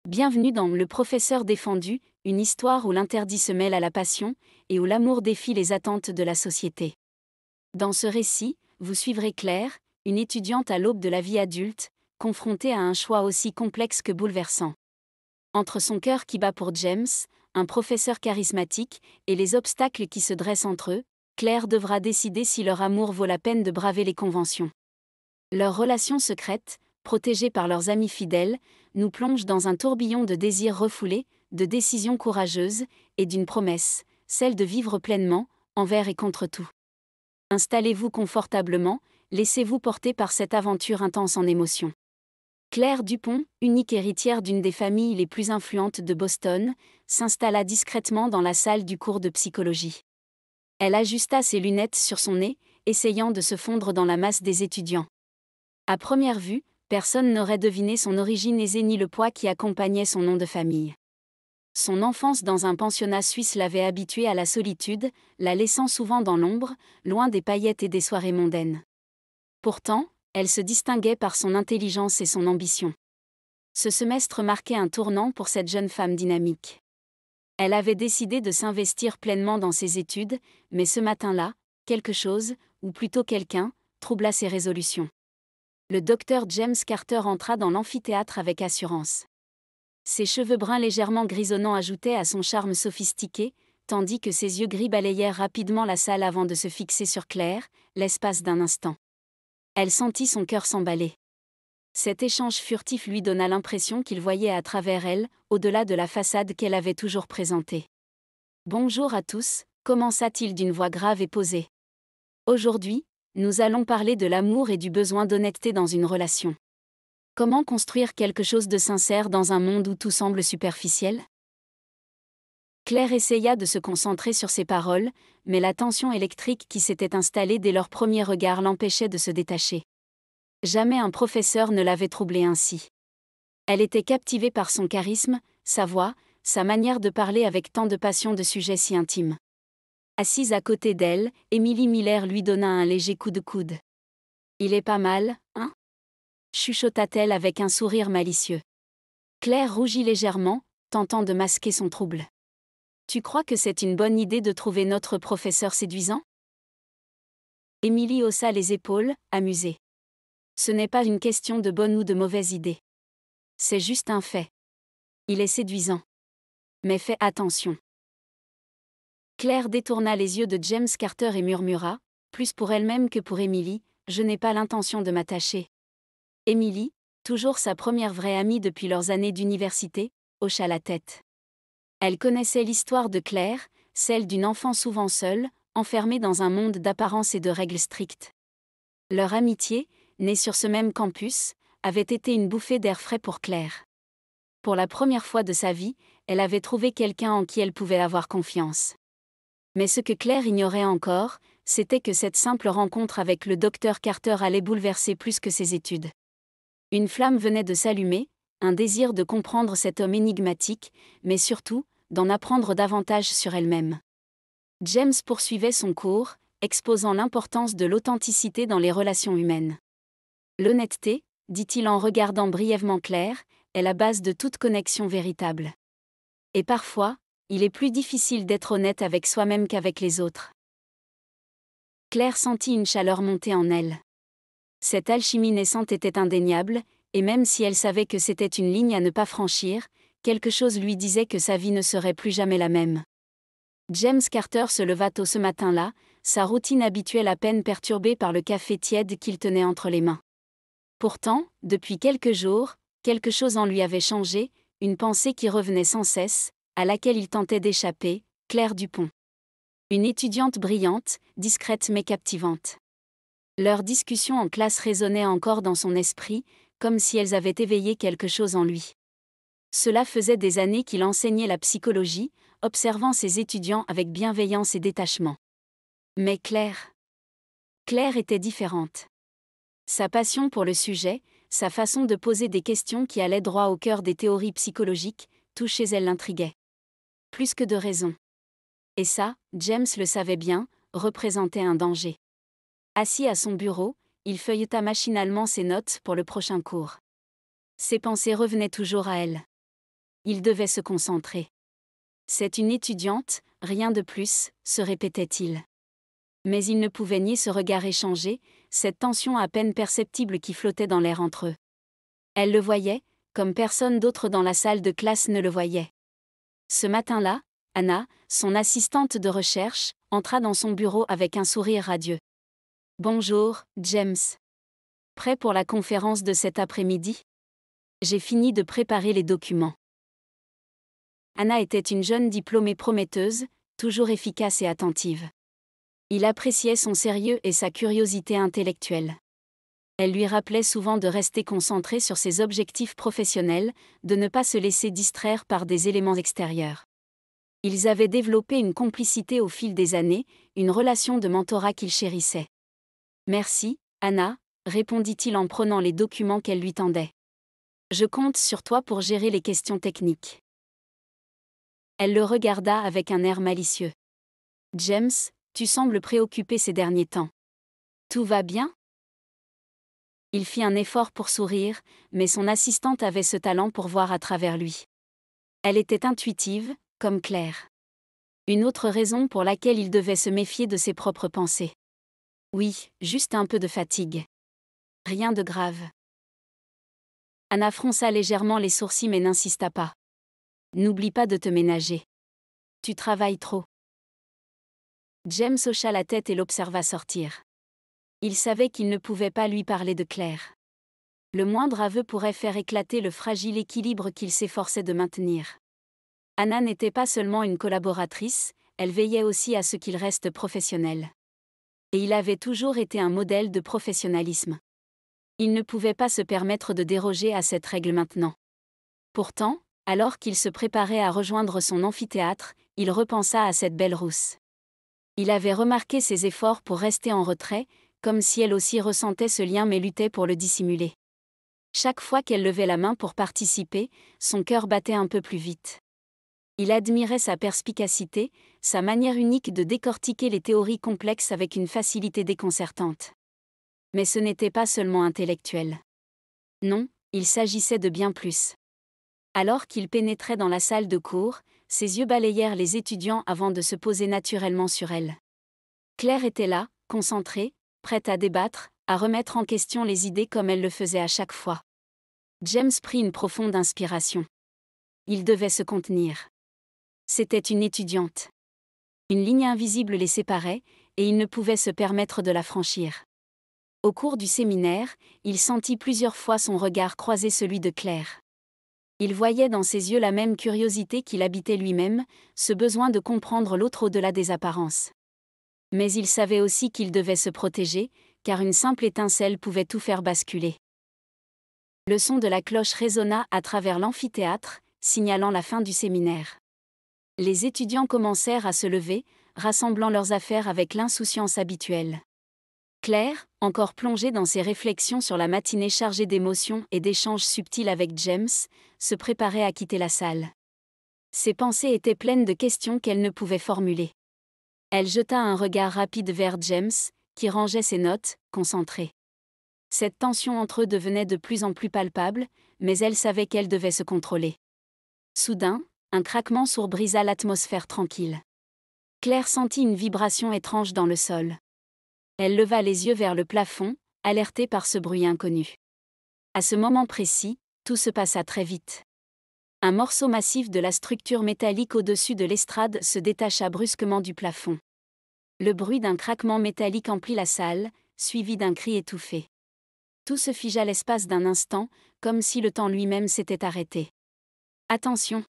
Bienvenue dans Le Professeur défendu, une histoire où l'interdit se mêle à la passion et où l'amour défie les attentes de la société. Dans ce récit, vous suivrez Claire, une étudiante à l'aube de la vie adulte, confrontée à un choix aussi complexe que bouleversant. Entre son cœur qui bat pour James, un professeur charismatique, et les obstacles qui se dressent entre eux, Claire devra décider si leur amour vaut la peine de braver les conventions. Leur relation secrète, protégée par leurs amis fidèles, nous plonge dans un tourbillon de désirs refoulés, de décisions courageuses, et d'une promesse, celle de vivre pleinement, envers et contre tout. Installez-vous confortablement, laissez-vous porter par cette aventure intense en émotions. Claire Dupont, unique héritière d'une des familles les plus influentes de Boston, s'installa discrètement dans la salle du cours de psychologie. Elle ajusta ses lunettes sur son nez, essayant de se fondre dans la masse des étudiants. À première vue, personne n'aurait deviné son origine aisée ni le poids qui accompagnait son nom de famille. Son enfance dans un pensionnat suisse l'avait habituée à la solitude, la laissant souvent dans l'ombre, loin des paillettes et des soirées mondaines. Pourtant, elle se distinguait par son intelligence et son ambition. Ce semestre marquait un tournant pour cette jeune femme dynamique. Elle avait décidé de s'investir pleinement dans ses études, mais ce matin-là, quelque chose, ou plutôt quelqu'un, troubla ses résolutions. Le docteur James Carter entra dans l'amphithéâtre avec assurance. Ses cheveux bruns légèrement grisonnants ajoutaient à son charme sophistiqué, tandis que ses yeux gris balayèrent rapidement la salle avant de se fixer sur Claire, l'espace d'un instant. Elle sentit son cœur s'emballer. Cet échange furtif lui donna l'impression qu'il voyait à travers elle, au-delà de la façade qu'elle avait toujours présentée. « Bonjour à tous », commença-t-il d'une voix grave et posée. « Aujourd'hui, nous allons parler de l'amour et du besoin d'honnêteté dans une relation. Comment construire quelque chose de sincère dans un monde où tout semble superficiel ? » Claire essaya de se concentrer sur ses paroles, mais la tension électrique qui s'était installée dès leur premier regard l'empêchait de se détacher. Jamais un professeur ne l'avait troublée ainsi. Elle était captivée par son charisme, sa voix, sa manière de parler avec tant de passion de sujets si intimes. Assise à côté d'elle, Emily Miller lui donna un léger coup de coude. « Il est pas mal, hein ?» chuchota-t-elle avec un sourire malicieux. Claire rougit légèrement, tentant de masquer son trouble. « Tu crois que c'est une bonne idée de trouver notre professeur séduisant ? » Emily haussa les épaules, amusée. « Ce n'est pas une question de bonne ou de mauvaise idée. C'est juste un fait. Il est séduisant. Mais fais attention. » Claire détourna les yeux de James Carter et murmura, plus pour elle-même que pour Emily, « Je n'ai pas l'intention de m'attacher. » Emily, toujours sa première vraie amie depuis leurs années d'université, hocha la tête. Elle connaissait l'histoire de Claire, celle d'une enfant souvent seule, enfermée dans un monde d'apparence et de règles strictes. Leur amitié, née sur ce même campus, avait été une bouffée d'air frais pour Claire. Pour la première fois de sa vie, elle avait trouvé quelqu'un en qui elle pouvait avoir confiance. Mais ce que Claire ignorait encore, c'était que cette simple rencontre avec le docteur Carter allait bouleverser plus que ses études. Une flamme venait de s'allumer, un désir de comprendre cet homme énigmatique, mais surtout, d'en apprendre davantage sur elle-même. James poursuivait son cours, exposant l'importance de l'authenticité dans les relations humaines. L'honnêteté, dit-il en regardant brièvement Claire, est la base de toute connexion véritable. Et parfois, il est plus difficile d'être honnête avec soi-même qu'avec les autres. Claire sentit une chaleur monter en elle. Cette alchimie naissante était indéniable, et même si elle savait que c'était une ligne à ne pas franchir, quelque chose lui disait que sa vie ne serait plus jamais la même. James Carter se leva tôt ce matin-là, sa routine habituelle à peine perturbée par le café tiède qu'il tenait entre les mains. Pourtant, depuis quelques jours, quelque chose en lui avait changé, une pensée qui revenait sans cesse, à laquelle il tentait d'échapper, Claire Dupont. Une étudiante brillante, discrète mais captivante. Leurs discussions en classe résonnaient encore dans son esprit, comme si elles avaient éveillé quelque chose en lui. Cela faisait des années qu'il enseignait la psychologie, observant ses étudiants avec bienveillance et détachement. Mais Claire était différente. Sa passion pour le sujet, sa façon de poser des questions qui allaient droit au cœur des théories psychologiques, tout chez elle l'intriguait. Plus que de raison. Et ça, James le savait bien, représentait un danger. Assis à son bureau, il feuilleta machinalement ses notes pour le prochain cours. Ses pensées revenaient toujours à elle. il devait se concentrer. C'est une étudiante, rien de plus, se répétait-il. Mais il ne pouvait nier ce regard échangé, cette tension à peine perceptible qui flottait dans l'air entre eux. Elle le voyait, comme personne d'autre dans la salle de classe ne le voyait. Ce matin-là, Anna, son assistante de recherche, entra dans son bureau avec un sourire radieux. « Bonjour, James. Prêt pour la conférence de cet après-midi ? J'ai fini de préparer les documents. » Anna était une jeune diplômée prometteuse, toujours efficace et attentive. Il appréciait son sérieux et sa curiosité intellectuelle. Elle lui rappelait souvent de rester concentrée sur ses objectifs professionnels, de ne pas se laisser distraire par des éléments extérieurs. Ils avaient développé une complicité au fil des années, une relation de mentorat qu'il chérissait. « Merci, Anna », répondit-il en prenant les documents qu'elle lui tendait. « Je compte sur toi pour gérer les questions techniques. » Elle le regarda avec un air malicieux. « James, tu sembles préoccupé ces derniers temps. Tout va bien ? » Il fit un effort pour sourire, mais son assistante avait ce talent pour voir à travers lui. Elle était intuitive, comme Claire. Une autre raison pour laquelle il devait se méfier de ses propres pensées. Oui, juste un peu de fatigue. Rien de grave. Anna fronça légèrement les sourcils mais n'insista pas. N'oublie pas de te ménager. Tu travailles trop. James hocha la tête et l'observa sortir. Il savait qu'il ne pouvait pas lui parler de Claire. Le moindre aveu pourrait faire éclater le fragile équilibre qu'il s'efforçait de maintenir. Anna n'était pas seulement une collaboratrice, elle veillait aussi à ce qu'il reste professionnel. Et il avait toujours été un modèle de professionnalisme. Il ne pouvait pas se permettre de déroger à cette règle maintenant. Pourtant, alors qu'il se préparait à rejoindre son amphithéâtre, il repensa à cette belle rousse. Il avait remarqué ses efforts pour rester en retrait, comme si elle aussi ressentait ce lien mais luttait pour le dissimuler. Chaque fois qu'elle levait la main pour participer, son cœur battait un peu plus vite. Il admirait sa perspicacité, sa manière unique de décortiquer les théories complexes avec une facilité déconcertante. Mais ce n'était pas seulement intellectuel. Non, il s'agissait de bien plus. Alors qu'il pénétrait dans la salle de cours, ses yeux balayèrent les étudiants avant de se poser naturellement sur elle. Claire était là, concentrée, prête à débattre, à remettre en question les idées comme elle le faisait à chaque fois. James prit une profonde inspiration. Il devait se contenir. C'était une étudiante. Une ligne invisible les séparait, et il ne pouvait se permettre de la franchir. Au cours du séminaire, il sentit plusieurs fois son regard croiser celui de Claire. Il voyait dans ses yeux la même curiosité qu'il habitait lui-même, ce besoin de comprendre l'autre au-delà des apparences. Mais il savait aussi qu'il devait se protéger, car une simple étincelle pouvait tout faire basculer. Le son de la cloche résonna à travers l'amphithéâtre, signalant la fin du séminaire. Les étudiants commencèrent à se lever, rassemblant leurs affaires avec l'insouciance habituelle. Claire, encore plongée dans ses réflexions sur la matinée chargée d'émotions et d'échanges subtils avec James, se préparait à quitter la salle. Ses pensées étaient pleines de questions qu'elle ne pouvait formuler. Elle jeta un regard rapide vers James, qui rangeait ses notes, concentré. Cette tension entre eux devenait de plus en plus palpable, mais elle savait qu'elle devait se contrôler. Soudain, un craquement sourd brisa l'atmosphère tranquille. Claire sentit une vibration étrange dans le sol. Elle leva les yeux vers le plafond, alertée par ce bruit inconnu. À ce moment précis, tout se passa très vite. Un morceau massif de la structure métallique au-dessus de l'estrade se détacha brusquement du plafond. Le bruit d'un craquement métallique emplit la salle, suivi d'un cri étouffé. Tout se figea l'espace d'un instant, comme si le temps lui-même s'était arrêté. « Attention !»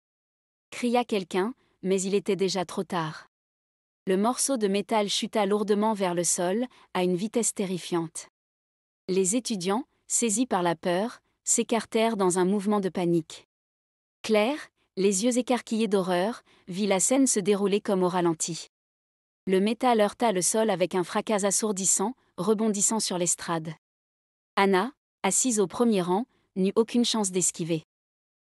cria quelqu'un, mais il était déjà trop tard. Le morceau de métal chuta lourdement vers le sol, à une vitesse terrifiante. Les étudiants, saisis par la peur, s'écartèrent dans un mouvement de panique. Claire, les yeux écarquillés d'horreur, vit la scène se dérouler comme au ralenti. Le métal heurta le sol avec un fracas assourdissant, rebondissant sur l'estrade. Anna, assise au premier rang, n'eut aucune chance d'esquiver.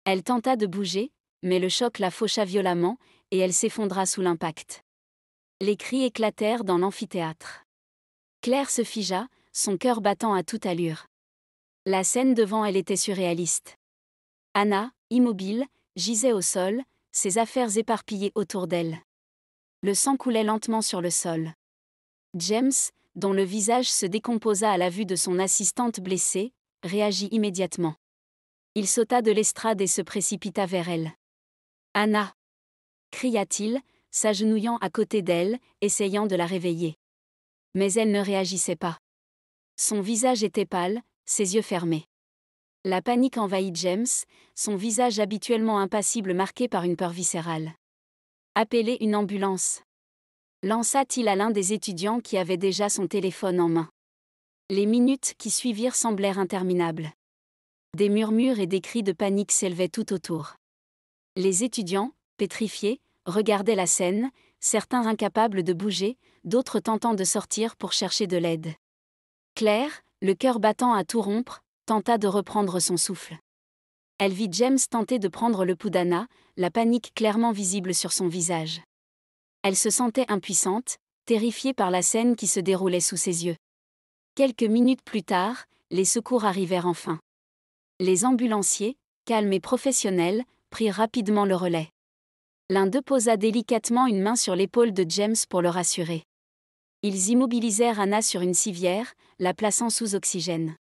Elle tenta de bouger, mais le choc la faucha violemment, et elle s'effondra sous l'impact. Les cris éclatèrent dans l'amphithéâtre. Claire se figea, son cœur battant à toute allure. La scène devant elle était surréaliste. Anna, immobile, gisait au sol, ses affaires éparpillées autour d'elle. Le sang coulait lentement sur le sol. James, dont le visage se décomposa à la vue de son assistante blessée, réagit immédiatement. Il sauta de l'estrade et se précipita vers elle. « Anna !» cria-t-il, s'agenouillant à côté d'elle, essayant de la réveiller. Mais elle ne réagissait pas. Son visage était pâle, ses yeux fermés. La panique envahit James, son visage habituellement impassible marqué par une peur viscérale. « Appelez une ambulance !» lança-t-il à l'un des étudiants qui avait déjà son téléphone en main. Les minutes qui suivirent semblèrent interminables. Des murmures et des cris de panique s'élevaient tout autour. Les étudiants, pétrifiés, regardaient la scène, certains incapables de bouger, d'autres tentant de sortir pour chercher de l'aide. Claire, le cœur battant à tout rompre, tenta de reprendre son souffle. Elle vit James tenter de prendre le pouls d'Anna, la panique clairement visible sur son visage. Elle se sentait impuissante, terrifiée par la scène qui se déroulait sous ses yeux. Quelques minutes plus tard, les secours arrivèrent enfin. Les ambulanciers, calmes et professionnels, prirent rapidement le relais. L'un d'eux posa délicatement une main sur l'épaule de James pour le rassurer. Ils immobilisèrent Anna sur une civière, la plaçant sous oxygène.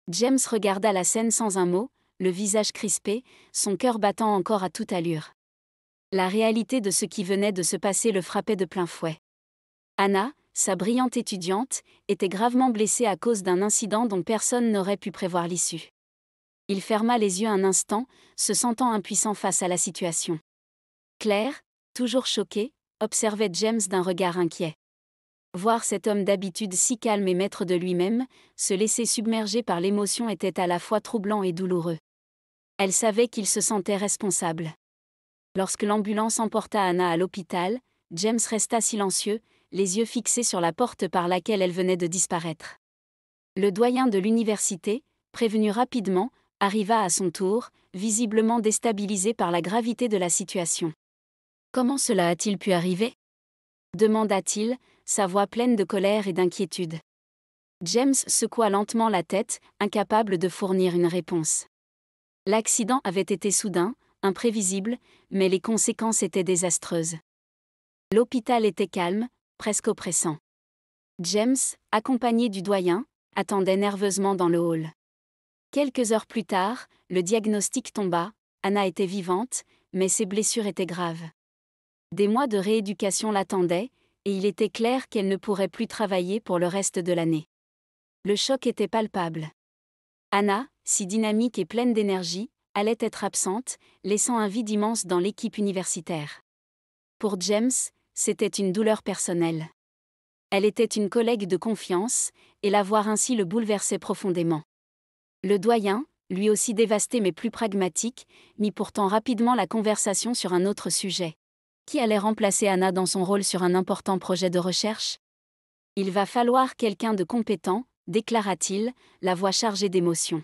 James regarda la scène sans un mot, le visage crispé, son cœur battant encore à toute allure. La réalité de ce qui venait de se passer le frappait de plein fouet. Anna, sa brillante étudiante, était gravement blessée à cause d'un incident dont personne n'aurait pu prévoir l'issue. Il ferma les yeux un instant, se sentant impuissant face à la situation. Claire, toujours choquée, observait James d'un regard inquiet. Voir cet homme d'habitude si calme et maître de lui-même, se laisser submerger par l'émotion était à la fois troublant et douloureux. Elle savait qu'il se sentait responsable. Lorsque l'ambulance emporta Anna à l'hôpital, James resta silencieux, les yeux fixés sur la porte par laquelle elle venait de disparaître. Le doyen de l'université, prévenu rapidement, arriva à son tour, visiblement déstabilisé par la gravité de la situation. « Comment cela a-t-il pu arriver ?» demanda-t-il, sa voix pleine de colère et d'inquiétude. James secoua lentement la tête, incapable de fournir une réponse. L'accident avait été soudain, imprévisible, mais les conséquences étaient désastreuses. L'hôpital était calme, presque oppressant. James, accompagné du doyen, attendait nerveusement dans le hall. Quelques heures plus tard, le diagnostic tomba, Anna était vivante, mais ses blessures étaient graves. Des mois de rééducation l'attendaient, et il était clair qu'elle ne pourrait plus travailler pour le reste de l'année. Le choc était palpable. Anna, si dynamique et pleine d'énergie, allait être absente, laissant un vide immense dans l'équipe universitaire. Pour James, c'était une douleur personnelle. Elle était une collègue de confiance, et la voir ainsi le bouleversait profondément. Le doyen, lui aussi dévasté mais plus pragmatique, mit pourtant rapidement la conversation sur un autre sujet. Qui allait remplacer Anna dans son rôle sur un important projet de recherche ? Il va falloir quelqu'un de compétent, déclara-t-il, la voix chargée d'émotion.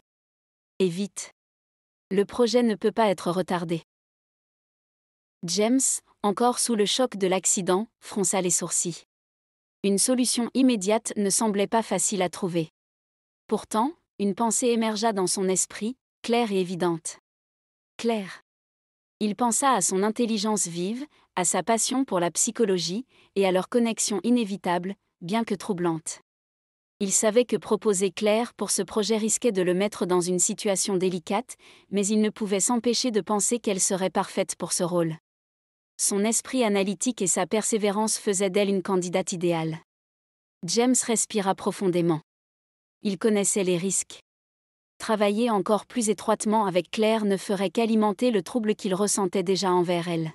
Et vite. Le projet ne peut pas être retardé. James, encore sous le choc de l'accident, fronça les sourcils. Une solution immédiate ne semblait pas facile à trouver. Pourtant, une pensée émergea dans son esprit, claire et évidente. Claire. Il pensa à son intelligence vive, à sa passion pour la psychologie, et à leur connexion inévitable, bien que troublante. Il savait que proposer Claire pour ce projet risquait de le mettre dans une situation délicate, mais il ne pouvait s'empêcher de penser qu'elle serait parfaite pour ce rôle. Son esprit analytique et sa persévérance faisaient d'elle une candidate idéale. James respira profondément. Il connaissait les risques. Travailler encore plus étroitement avec Claire ne ferait qu'alimenter le trouble qu'il ressentait déjà envers elle.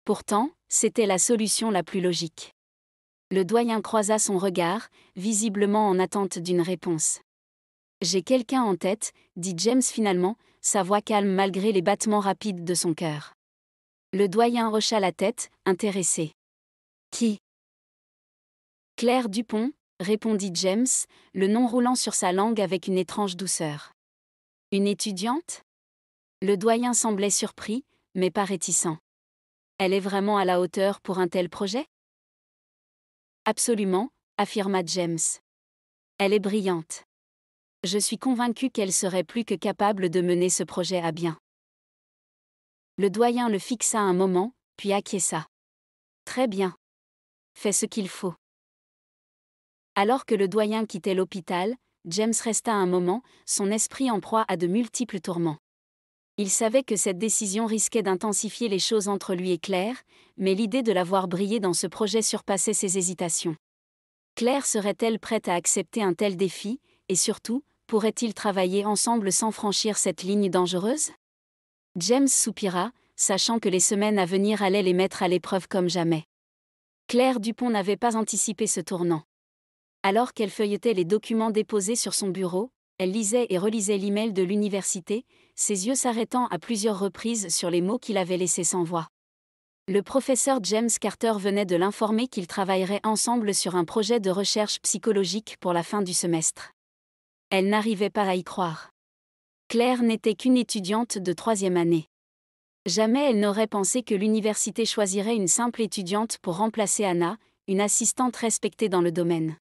Pourtant, c'était la solution la plus logique. Le doyen croisa son regard, visiblement en attente d'une réponse. « J'ai quelqu'un en tête », dit James finalement, sa voix calme malgré les battements rapides de son cœur. Le doyen hocha la tête, intéressé. « Qui ?» « Claire Dupont », répondit James, le nom roulant sur sa langue avec une étrange douceur. « Une étudiante ?» Le doyen semblait surpris, mais pas réticent. « Elle est vraiment à la hauteur pour un tel projet ? » Absolument, affirma James. Elle est brillante. Je suis convaincu qu'elle serait plus que capable de mener ce projet à bien. Le doyen le fixa un moment, puis acquiesça. Très bien. Fais ce qu'il faut. Alors que le doyen quittait l'hôpital, James resta un moment, son esprit en proie à de multiples tourments. Il savait que cette décision risquait d'intensifier les choses entre lui et Claire, mais l'idée de la voir briller dans ce projet surpassait ses hésitations. Claire serait-elle prête à accepter un tel défi, et surtout, pourraient-ils travailler ensemble sans franchir cette ligne dangereuse ? James soupira, sachant que les semaines à venir allaient les mettre à l'épreuve comme jamais. Claire Dupont n'avait pas anticipé ce tournant. Alors qu'elle feuilletait les documents déposés sur son bureau, elle lisait et relisait l'email de l'université, ses yeux s'arrêtant à plusieurs reprises sur les mots qu'il avait laissés sans voix. Le professeur James Carter venait de l'informer qu'ils travailleraient ensemble sur un projet de recherche psychologique pour la fin du semestre. Elle n'arrivait pas à y croire. Claire n'était qu'une étudiante de 3e année. Jamais elle n'aurait pensé que l'université choisirait une simple étudiante pour remplacer Anna, une assistante respectée dans le domaine.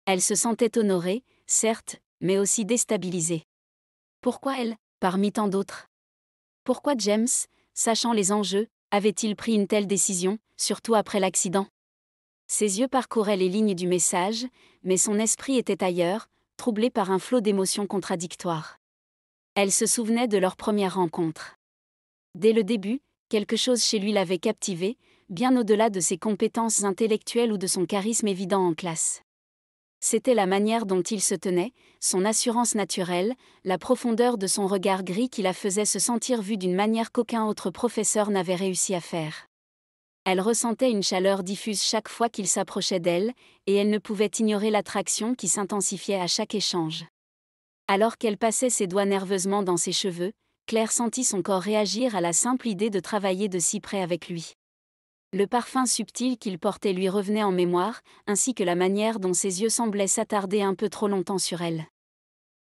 Elle se sentait honorée, certes, mais aussi déstabilisée. Pourquoi elle, parmi tant d'autres ? Pourquoi James, sachant les enjeux, avait-il pris une telle décision, surtout après l'accident ? Ses yeux parcouraient les lignes du message, mais son esprit était ailleurs, troublé par un flot d'émotions contradictoires. Elle se souvenait de leur première rencontre. Dès le début, quelque chose chez lui l'avait captivé, bien au-delà de ses compétences intellectuelles ou de son charisme évident en classe. C'était la manière dont il se tenait, son assurance naturelle, la profondeur de son regard gris qui la faisait se sentir vue d'une manière qu'aucun autre professeur n'avait réussi à faire. Elle ressentait une chaleur diffuse chaque fois qu'il s'approchait d'elle, et elle ne pouvait ignorer l'attraction qui s'intensifiait à chaque échange. Alors qu'elle passait ses doigts nerveusement dans ses cheveux, Claire sentit son corps réagir à la simple idée de travailler de si près avec lui. Le parfum subtil qu'il portait lui revenait en mémoire, ainsi que la manière dont ses yeux semblaient s'attarder un peu trop longtemps sur elle.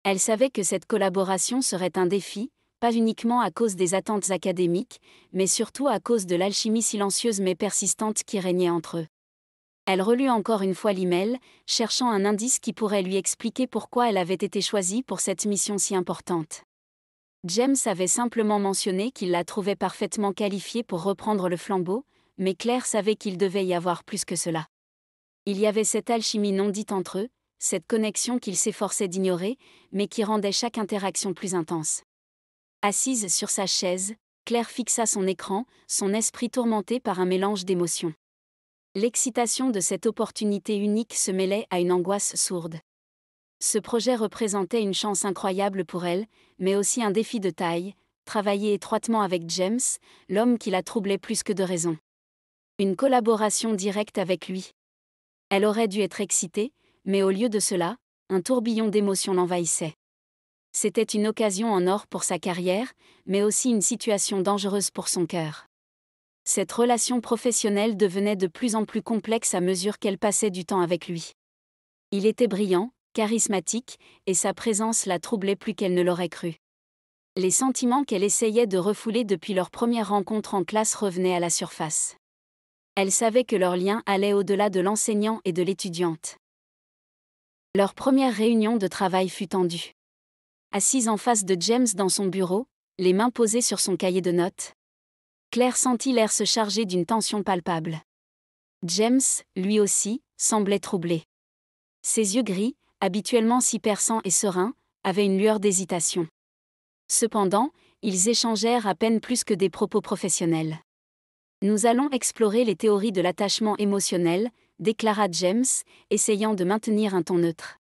Elle savait que cette collaboration serait un défi, pas uniquement à cause des attentes académiques, mais surtout à cause de l'alchimie silencieuse mais persistante qui régnait entre eux. Elle relut encore une fois l'email, cherchant un indice qui pourrait lui expliquer pourquoi elle avait été choisie pour cette mission si importante. James avait simplement mentionné qu'il la trouvait parfaitement qualifiée pour reprendre le flambeau, mais Claire savait qu'il devait y avoir plus que cela. Il y avait cette alchimie non dite entre eux, cette connexion qu'il s'efforçait d'ignorer, mais qui rendait chaque interaction plus intense. Assise sur sa chaise, Claire fixa son écran, son esprit tourmenté par un mélange d'émotions. L'excitation de cette opportunité unique se mêlait à une angoisse sourde. Ce projet représentait une chance incroyable pour elle, mais aussi un défi de taille, travailler étroitement avec James, l'homme qui la troublait plus que de raison. Une collaboration directe avec lui. Elle aurait dû être excitée, mais au lieu de cela, un tourbillon d'émotions l'envahissait. C'était une occasion en or pour sa carrière, mais aussi une situation dangereuse pour son cœur. Cette relation professionnelle devenait de plus en plus complexe à mesure qu'elle passait du temps avec lui. Il était brillant, charismatique, et sa présence la troublait plus qu'elle ne l'aurait cru. Les sentiments qu'elle essayait de refouler depuis leur première rencontre en classe revenaient à la surface. Elle savait que leur lien allait au-delà de l'enseignant et de l'étudiante. Leur première réunion de travail fut tendue. Assise en face de James dans son bureau, les mains posées sur son cahier de notes, Claire sentit l'air se charger d'une tension palpable. James, lui aussi, semblait troublé. Ses yeux gris, habituellement si perçants et sereins, avaient une lueur d'hésitation. Cependant, ils échangèrent à peine plus que des propos professionnels. Nous allons explorer les théories de l'attachement émotionnel, déclara James, essayant de maintenir un ton neutre.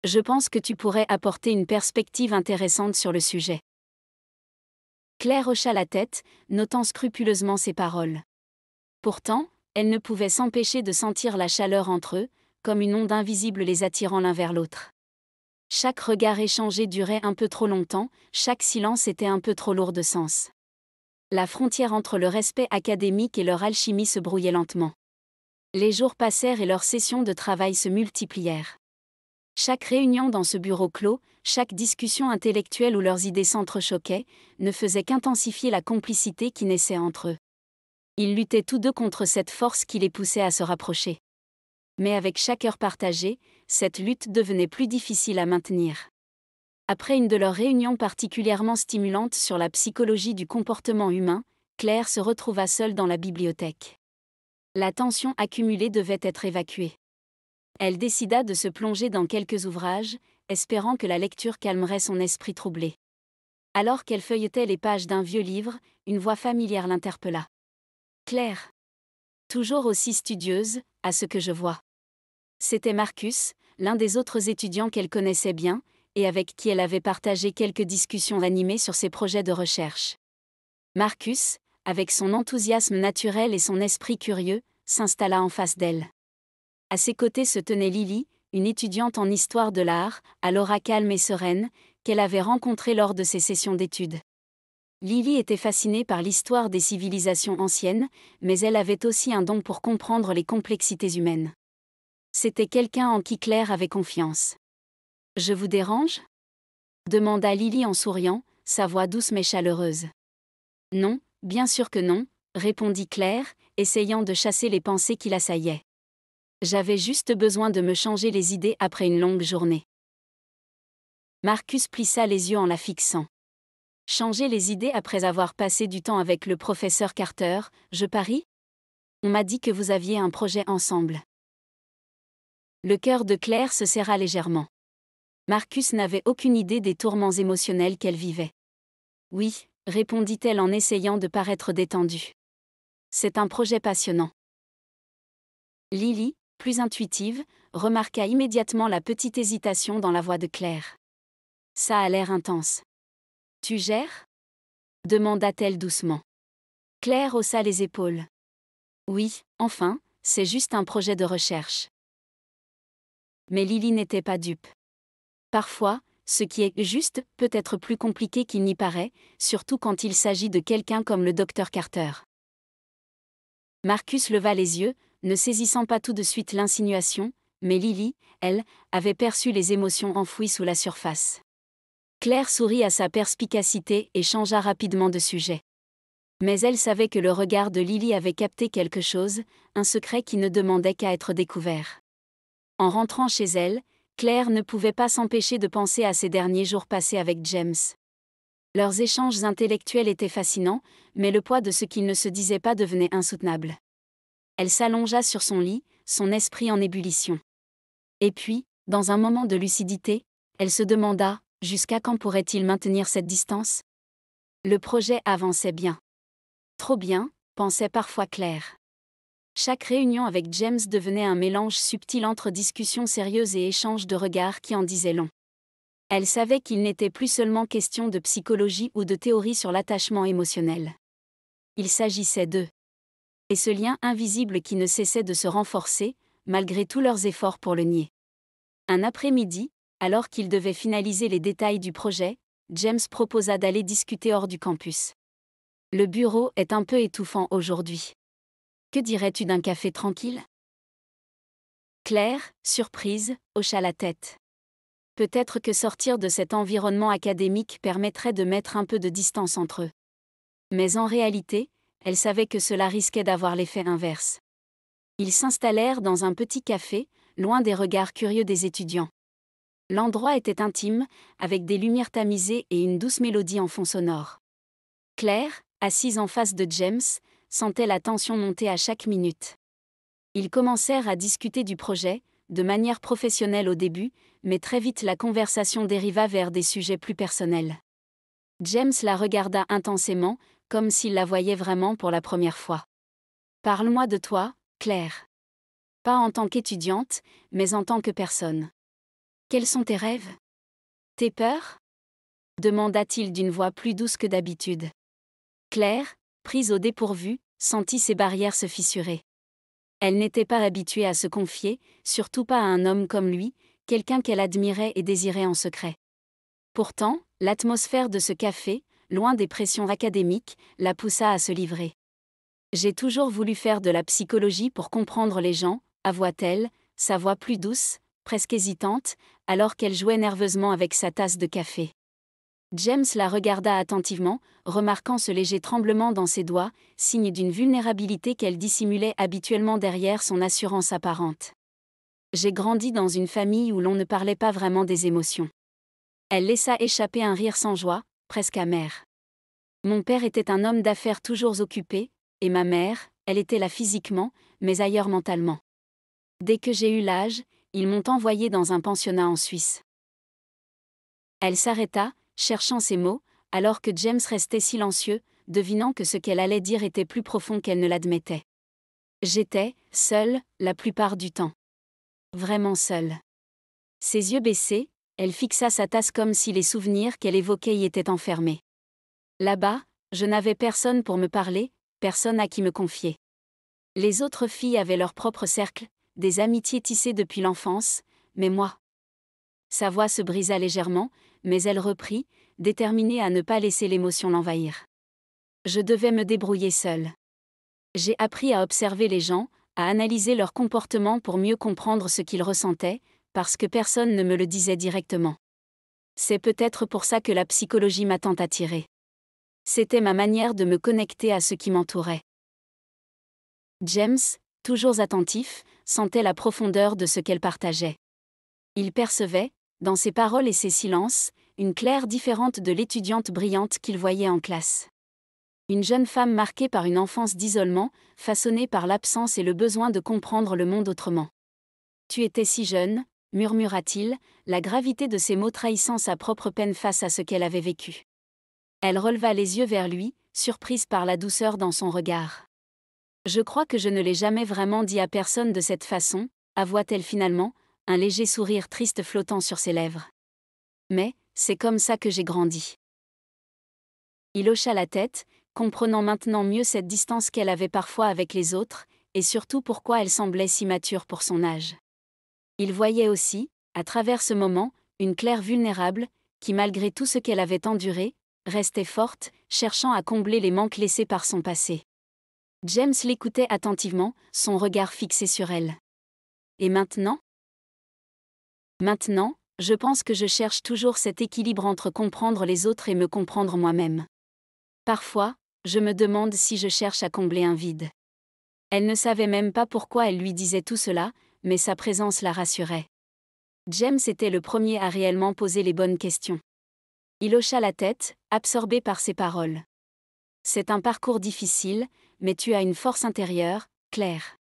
Je pense que tu pourrais apporter une perspective intéressante sur le sujet. Claire hocha la tête, notant scrupuleusement ses paroles. Pourtant, elle ne pouvait s'empêcher de sentir la chaleur entre eux, comme une onde invisible les attirant l'un vers l'autre. Chaque regard échangé durait un peu trop longtemps, chaque silence était un peu trop lourd de sens. La frontière entre le respect académique et leur alchimie se brouillait lentement. Les jours passèrent et leurs sessions de travail se multiplièrent. Chaque réunion dans ce bureau clos, chaque discussion intellectuelle où leurs idées s'entrechoquaient, ne faisait qu'intensifier la complicité qui naissait entre eux. Ils luttaient tous deux contre cette force qui les poussait à se rapprocher. Mais avec chaque heure partagée, cette lutte devenait plus difficile à maintenir. Après une de leurs réunions particulièrement stimulantes sur la psychologie du comportement humain, Claire se retrouva seule dans la bibliothèque. La tension accumulée devait être évacuée. Elle décida de se plonger dans quelques ouvrages, espérant que la lecture calmerait son esprit troublé. Alors qu'elle feuilletait les pages d'un vieux livre, une voix familière l'interpella. « Claire ! Toujours aussi studieuse, à ce que je vois. » C'était Marcus, l'un des autres étudiants qu'elle connaissait bien, et avec qui elle avait partagé quelques discussions animées sur ses projets de recherche. Marcus, avec son enthousiasme naturel et son esprit curieux, s'installa en face d'elle. À ses côtés se tenait Lily, une étudiante en histoire de l'art, à l'aura calme et sereine, qu'elle avait rencontrée lors de ses sessions d'études. Lily était fascinée par l'histoire des civilisations anciennes, mais elle avait aussi un don pour comprendre les complexités humaines. C'était quelqu'un en qui Claire avait confiance. « Je vous dérange ?» demanda Lily en souriant, sa voix douce mais chaleureuse. « Non, bien sûr que non », répondit Claire, essayant de chasser les pensées qui l'assaillaient. « J'avais juste besoin de me changer les idées après une longue journée. » Marcus plissa les yeux en la fixant. « Changer les idées après avoir passé du temps avec le professeur Carter, je parie ? On m'a dit que vous aviez un projet ensemble. » Le cœur de Claire se serra légèrement. Marcus n'avait aucune idée des tourments émotionnels qu'elle vivait. « Oui », répondit-elle en essayant de paraître détendue. « C'est un projet passionnant. » Lily, plus intuitive, remarqua immédiatement la petite hésitation dans la voix de Claire. « Ça a l'air intense. Tu gères ? » demanda-t-elle doucement. Claire haussa les épaules. « Oui, enfin, c'est juste un projet de recherche. » Mais Lily n'était pas dupe. Parfois, ce qui est juste peut être plus compliqué qu'il n'y paraît, surtout quand il s'agit de quelqu'un comme le docteur Carter. Marcus leva les yeux, ne saisissant pas tout de suite l'insinuation, mais Lily, elle, avait perçu les émotions enfouies sous la surface. Claire sourit à sa perspicacité et changea rapidement de sujet. Mais elle savait que le regard de Lily avait capté quelque chose, un secret qui ne demandait qu'à être découvert. En rentrant chez elle, Claire ne pouvait pas s'empêcher de penser à ces derniers jours passés avec James. Leurs échanges intellectuels étaient fascinants, mais le poids de ce qu'ils ne se disaient pas devenait insoutenable. Elle s'allongea sur son lit, son esprit en ébullition. Et puis, dans un moment de lucidité, elle se demanda, jusqu'à quand pourrait-il maintenir cette distance ? Le projet avançait bien. Trop bien, pensait parfois Claire. Chaque réunion avec James devenait un mélange subtil entre discussions sérieuses et échanges de regards qui en disaient long. Elle savait qu'il n'était plus seulement question de psychologie ou de théorie sur l'attachement émotionnel. Il s'agissait d'eux. Et ce lien invisible qui ne cessait de se renforcer, malgré tous leurs efforts pour le nier. Un après-midi, alors qu'ils devaient finaliser les détails du projet, James proposa d'aller discuter hors du campus. « Le bureau est un peu étouffant aujourd'hui. Que dirais-tu d'un café tranquille ?» Claire, surprise, hocha la tête. Peut-être que sortir de cet environnement académique permettrait de mettre un peu de distance entre eux. Mais en réalité, elle savait que cela risquait d'avoir l'effet inverse. Ils s'installèrent dans un petit café, loin des regards curieux des étudiants. L'endroit était intime, avec des lumières tamisées et une douce mélodie en fond sonore. Claire, assise en face de James, sentait la tension monter à chaque minute. Ils commencèrent à discuter du projet, de manière professionnelle au début, mais très vite la conversation dériva vers des sujets plus personnels. James la regarda intensément, comme s'il la voyait vraiment pour la première fois. « Parle-moi de toi, Claire. Pas en tant qu'étudiante, mais en tant que personne. Quels sont tes rêves ? Tes peurs ? » demanda-t-il d'une voix plus douce que d'habitude. Claire, prise au dépourvu, sentit ses barrières se fissurer. Elle n'était pas habituée à se confier, surtout pas à un homme comme lui, quelqu'un qu'elle admirait et désirait en secret. Pourtant, l'atmosphère de ce café, loin des pressions académiques, la poussa à se livrer. « J'ai toujours voulu faire de la psychologie pour comprendre les gens », avoua-t-elle, sa voix plus douce, presque hésitante, alors qu'elle jouait nerveusement avec sa tasse de café. James la regarda attentivement, remarquant ce léger tremblement dans ses doigts, signe d'une vulnérabilité qu'elle dissimulait habituellement derrière son assurance apparente. « J'ai grandi dans une famille où l'on ne parlait pas vraiment des émotions. Elle laissa échapper un rire sans joie, presque amer. Mon père était un homme d'affaires toujours occupé, et ma mère, elle était là physiquement, mais ailleurs mentalement. Dès que j'ai eu l'âge, ils m'ont envoyée dans un pensionnat en Suisse. Elle s'arrêta, cherchant ses mots, alors que James restait silencieux, devinant que ce qu'elle allait dire était plus profond qu'elle ne l'admettait. J'étais seule, la plupart du temps. Vraiment seule. Ses yeux baissés, elle fixa sa tasse comme si les souvenirs qu'elle évoquait y étaient enfermés. Là-bas, je n'avais personne pour me parler, personne à qui me confier. Les autres filles avaient leur propre cercle, des amitiés tissées depuis l'enfance, mais moi. Sa voix se brisa légèrement, mais elle reprit, déterminée à ne pas laisser l'émotion l'envahir. Je devais me débrouiller seule. J'ai appris à observer les gens, à analyser leur comportement pour mieux comprendre ce qu'ils ressentaient, parce que personne ne me le disait directement. C'est peut-être pour ça que la psychologie m'a tant attirée. C'était ma manière de me connecter à ce qui m'entourait. James, toujours attentif, sentait la profondeur de ce qu'elle partageait. Il percevait, dans ses paroles et ses silences, une Claire différente de l'étudiante brillante qu'il voyait en classe. Une jeune femme marquée par une enfance d'isolement, façonnée par l'absence et le besoin de comprendre le monde autrement. « Tu étais si jeune », murmura-t-il, la gravité de ses mots trahissant sa propre peine face à ce qu'elle avait vécu. Elle releva les yeux vers lui, surprise par la douceur dans son regard. « Je crois que je ne l'ai jamais vraiment dit à personne de cette façon », avoua-t-elle finalement, un léger sourire triste flottant sur ses lèvres. « Mais, c'est comme ça que j'ai grandi. » Il hocha la tête, comprenant maintenant mieux cette distance qu'elle avait parfois avec les autres, et surtout pourquoi elle semblait si mature pour son âge. Il voyait aussi, à travers ce moment, une Claire vulnérable, qui malgré tout ce qu'elle avait enduré, restait forte, cherchant à combler les manques laissés par son passé. James l'écoutait attentivement, son regard fixé sur elle. Et maintenant ? Maintenant, je pense que je cherche toujours cet équilibre entre comprendre les autres et me comprendre moi-même. Parfois, je me demande si je cherche à combler un vide. Elle ne savait même pas pourquoi elle lui disait tout cela, mais sa présence la rassurait. James était le premier à réellement poser les bonnes questions. Il hocha la tête, absorbé par ses paroles. C'est un parcours difficile, mais tu as une force intérieure, Claire.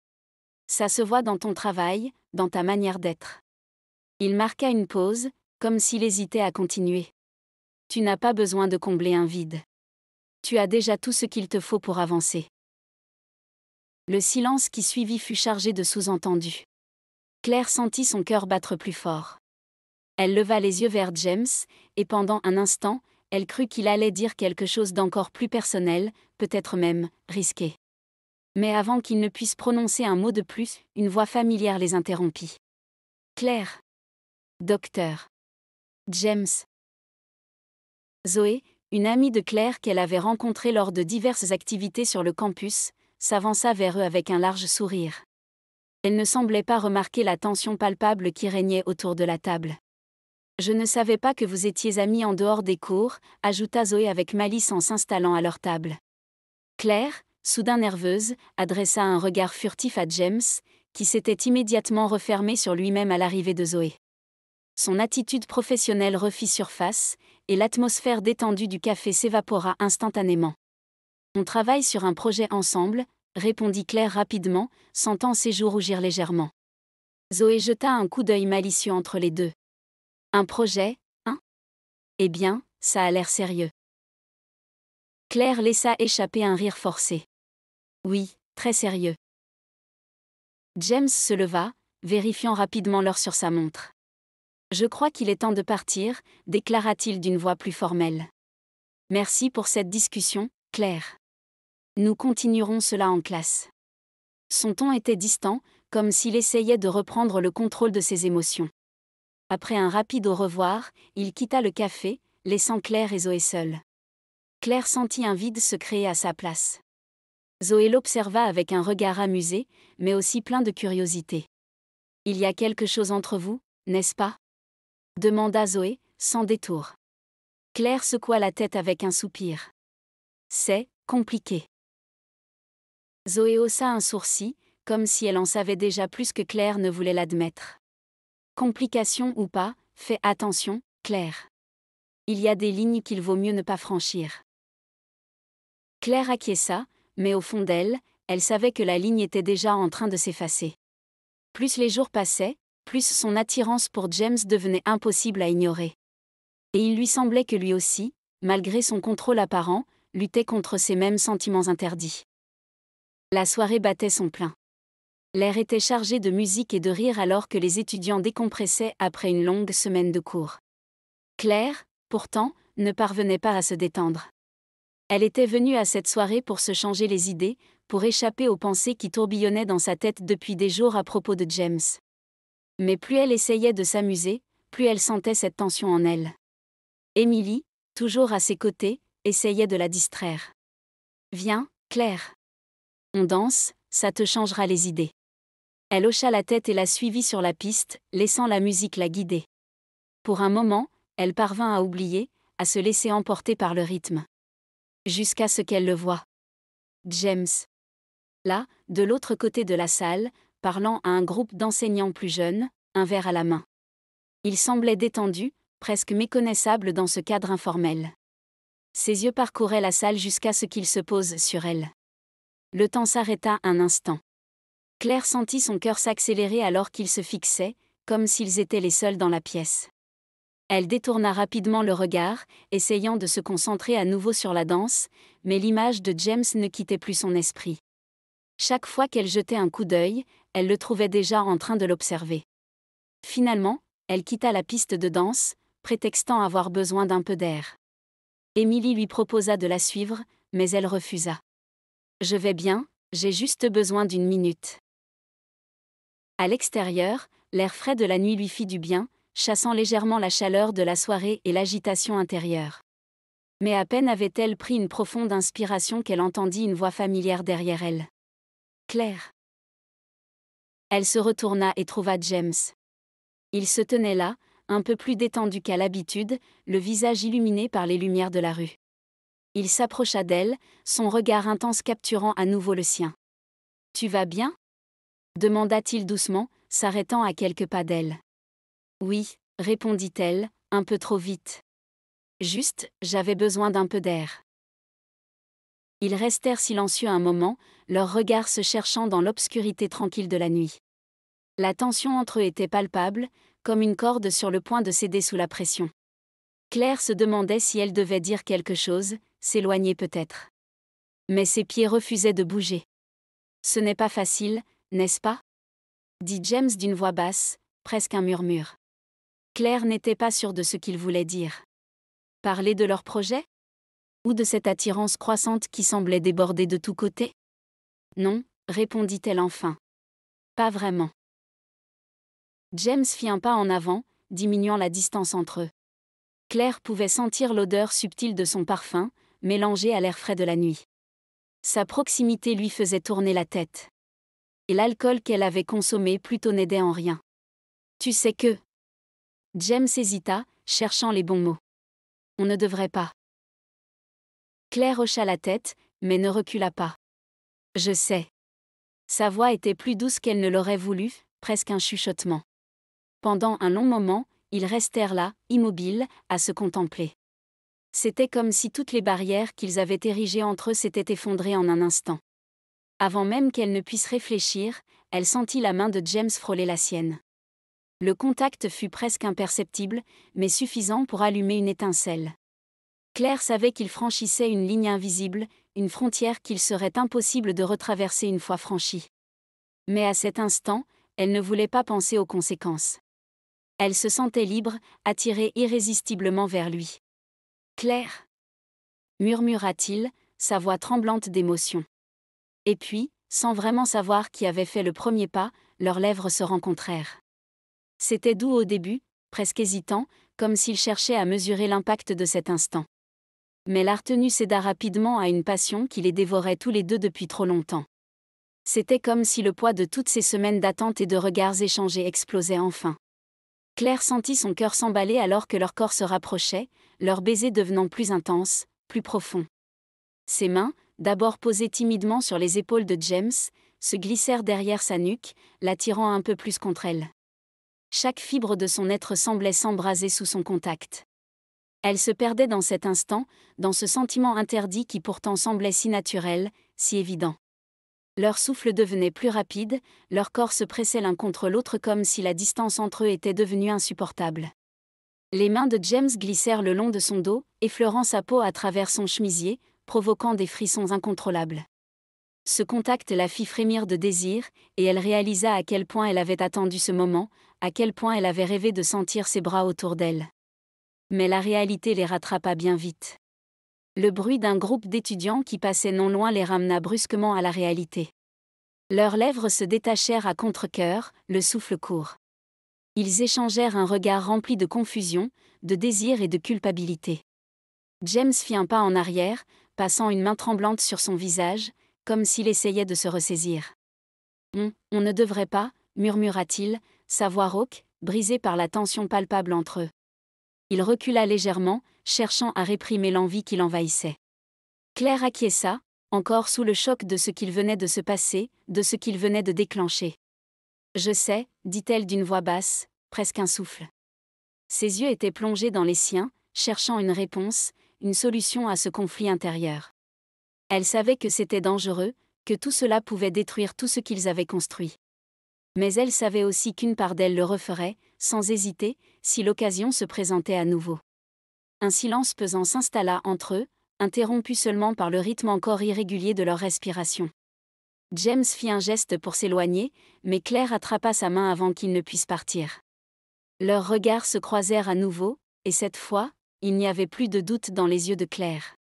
Ça se voit dans ton travail, dans ta manière d'être. Il marqua une pause, comme s'il hésitait à continuer. Tu n'as pas besoin de combler un vide. Tu as déjà tout ce qu'il te faut pour avancer. Le silence qui suivit fut chargé de sous-entendus. Claire sentit son cœur battre plus fort. Elle leva les yeux vers James, et pendant un instant, elle crut qu'il allait dire quelque chose d'encore plus personnel, peut-être même risqué. Mais avant qu'il ne puisse prononcer un mot de plus, une voix familière les interrompit. « Claire. Docteur. James. » Zoé, une amie de Claire qu'elle avait rencontrée lors de diverses activités sur le campus, s'avança vers eux avec un large sourire. Elle ne semblait pas remarquer la tension palpable qui régnait autour de la table. « Je ne savais pas que vous étiez amis en dehors des cours », ajouta Zoé avec malice en s'installant à leur table. Claire, soudain nerveuse, adressa un regard furtif à James, qui s'était immédiatement refermé sur lui-même à l'arrivée de Zoé. Son attitude professionnelle refit surface, et l'atmosphère détendue du café s'évapora instantanément. « On travaille sur un projet ensemble », répondit Claire rapidement, sentant ses joues rougir légèrement. Zoé jeta un coup d'œil malicieux entre les deux. « Un projet, hein ? Eh bien, ça a l'air sérieux. » Claire laissa échapper un rire forcé. « Oui, très sérieux. » James se leva, vérifiant rapidement l'heure sur sa montre. « Je crois qu'il est temps de partir », déclara-t-il d'une voix plus formelle. « Merci pour cette discussion, Claire. Nous continuerons cela en classe. » Son ton était distant, comme s'il essayait de reprendre le contrôle de ses émotions. Après un rapide au revoir, il quitta le café, laissant Claire et Zoé seules. Claire sentit un vide se créer à sa place. Zoé l'observa avec un regard amusé, mais aussi plein de curiosité. « Il y a quelque chose entre vous, n'est-ce pas ? » demanda Zoé, sans détour. Claire secoua la tête avec un soupir. « C'est compliqué. » Zoé haussa un sourcil, comme si elle en savait déjà plus que Claire ne voulait l'admettre. « Complication ou pas, fais attention, Claire. il y a des lignes qu'il vaut mieux ne pas franchir. Claire acquiesça, mais au fond d'elle, elle savait que la ligne était déjà en train de s'effacer. Plus les jours passaient, plus son attirance pour James devenait impossible à ignorer. Et il lui semblait que lui aussi, malgré son contrôle apparent, luttait contre ces mêmes sentiments interdits. La soirée battait son plein. L'air était chargé de musique et de rire alors que les étudiants décompressaient après une longue semaine de cours. Claire, pourtant, ne parvenait pas à se détendre. Elle était venue à cette soirée pour se changer les idées, pour échapper aux pensées qui tourbillonnaient dans sa tête depuis des jours à propos de James. Mais plus elle essayait de s'amuser, plus elle sentait cette tension en elle. Émilie, toujours à ses côtés, essayait de la distraire. « Viens, Claire. On danse, ça te changera les idées. » Elle hocha la tête et la suivit sur la piste, laissant la musique la guider. Pour un moment, elle parvint à oublier, à se laisser emporter par le rythme. Jusqu'à ce qu'elle le voie. James. Là, de l'autre côté de la salle, parlant à un groupe d'enseignants plus jeunes, un verre à la main. Il semblait détendu, presque méconnaissable dans ce cadre informel. Ses yeux parcouraient la salle jusqu'à ce qu'il se pose sur elle. Le temps s'arrêta un instant. Claire sentit son cœur s'accélérer alors qu'ils se fixaient, comme s'ils étaient les seuls dans la pièce. Elle détourna rapidement le regard, essayant de se concentrer à nouveau sur la danse, mais l'image de James ne quittait plus son esprit. Chaque fois qu'elle jetait un coup d'œil, elle le trouvait déjà en train de l'observer. Finalement, elle quitta la piste de danse, prétextant avoir besoin d'un peu d'air. Émilie lui proposa de la suivre, mais elle refusa. « Je vais bien, j'ai juste besoin d'une minute. » À l'extérieur, l'air frais de la nuit lui fit du bien, chassant légèrement la chaleur de la soirée et l'agitation intérieure. Mais à peine avait-elle pris une profonde inspiration qu'elle entendit une voix familière derrière elle. « Claire !» Elle se retourna et trouva James. Il se tenait là, un peu plus détendu qu'à l'habitude, le visage illuminé par les lumières de la rue. Il s'approcha d'elle, son regard intense capturant à nouveau le sien. « Tu vas bien ?» demanda-t-il doucement, s'arrêtant à quelques pas d'elle. « Oui, » répondit-elle, un peu trop vite. « Juste, j'avais besoin d'un peu d'air. » Ils restèrent silencieux un moment, leurs regards se cherchant dans l'obscurité tranquille de la nuit. La tension entre eux était palpable, comme une corde sur le point de céder sous la pression. Claire se demandait si elle devait dire quelque chose, s'éloigner peut-être. Mais ses pieds refusaient de bouger. « Ce n'est pas facile, n'est-ce pas ?» dit James d'une voix basse, presque un murmure. Claire n'était pas sûre de ce qu'il voulait dire. Parler de leur projet ? Ou de cette attirance croissante qui semblait déborder de tous côtés ? Non, répondit-elle enfin. Pas vraiment. James fit un pas en avant, diminuant la distance entre eux. Claire pouvait sentir l'odeur subtile de son parfum, mélangée à l'air frais de la nuit. Sa proximité lui faisait tourner la tête. Et l'alcool qu'elle avait consommé plutôt n'aidait en rien. Tu sais que... James hésita, cherchant les bons mots. On ne devrait pas. Claire hocha la tête, mais ne recula pas. Je sais. Sa voix était plus douce qu'elle ne l'aurait voulu, presque un chuchotement. Pendant un long moment, ils restèrent là, immobiles, à se contempler. C'était comme si toutes les barrières qu'ils avaient érigées entre eux s'étaient effondrées en un instant. Avant même qu'elle ne puisse réfléchir, elle sentit la main de James frôler la sienne. Le contact fut presque imperceptible, mais suffisant pour allumer une étincelle. Claire savait qu'il franchissait une ligne invisible, une frontière qu'il serait impossible de retraverser une fois franchie. Mais à cet instant, elle ne voulait pas penser aux conséquences. Elle se sentait libre, attirée irrésistiblement vers lui. « Claire !» murmura-t-il, sa voix tremblante d'émotion. Et puis, sans vraiment savoir qui avait fait le premier pas, leurs lèvres se rencontrèrent. C'était doux au début, presque hésitant, comme s'il cherchait à mesurer l'impact de cet instant. Mais la retenue céda rapidement à une passion qui les dévorait tous les deux depuis trop longtemps. C'était comme si le poids de toutes ces semaines d'attente et de regards échangés explosait enfin. Claire sentit son cœur s'emballer alors que leurs corps se rapprochaient, leur baiser devenant plus intense, plus profond. Ses mains, d'abord posées timidement sur les épaules de James, se glissèrent derrière sa nuque, l'attirant un peu plus contre elle. Chaque fibre de son être semblait s'embraser sous son contact. Elle se perdait dans cet instant, dans ce sentiment interdit qui pourtant semblait si naturel, si évident. Leur souffle devenait plus rapide, leurs corps se pressaient l'un contre l'autre comme si la distance entre eux était devenue insupportable. Les mains de James glissèrent le long de son dos, effleurant sa peau à travers son chemisier, provoquant des frissons incontrôlables. Ce contact la fit frémir de désir, et elle réalisa à quel point elle avait attendu ce moment, à quel point elle avait rêvé de sentir ses bras autour d'elle. Mais la réalité les rattrapa bien vite. Le bruit d'un groupe d'étudiants qui passait non loin les ramena brusquement à la réalité. Leurs lèvres se détachèrent à contre-cœur, le souffle court. Ils échangèrent un regard rempli de confusion, de désir et de culpabilité. James fit un pas en arrière, passant une main tremblante sur son visage, comme s'il essayait de se ressaisir. On ne devrait pas, murmura-t-il, sa voix rauque, brisée par la tension palpable entre eux. Il recula légèrement, cherchant à réprimer l'envie qui l'envahissait. Claire acquiesça, encore sous le choc de ce qu'il venait de se passer, de ce qu'il venait de déclencher. « Je sais », dit-elle d'une voix basse, presque un souffle. Ses yeux étaient plongés dans les siens, cherchant une réponse, une solution à ce conflit intérieur. Elle savait que c'était dangereux, que tout cela pouvait détruire tout ce qu'ils avaient construit. Mais elle savait aussi qu'une part d'elle le referait, sans hésiter, si l'occasion se présentait à nouveau. Un silence pesant s'installa entre eux, interrompu seulement par le rythme encore irrégulier de leur respiration. James fit un geste pour s'éloigner, mais Claire attrapa sa main avant qu'il ne puisse partir. Leurs regards se croisèrent à nouveau, et cette fois, il n'y avait plus de doute dans les yeux de Claire.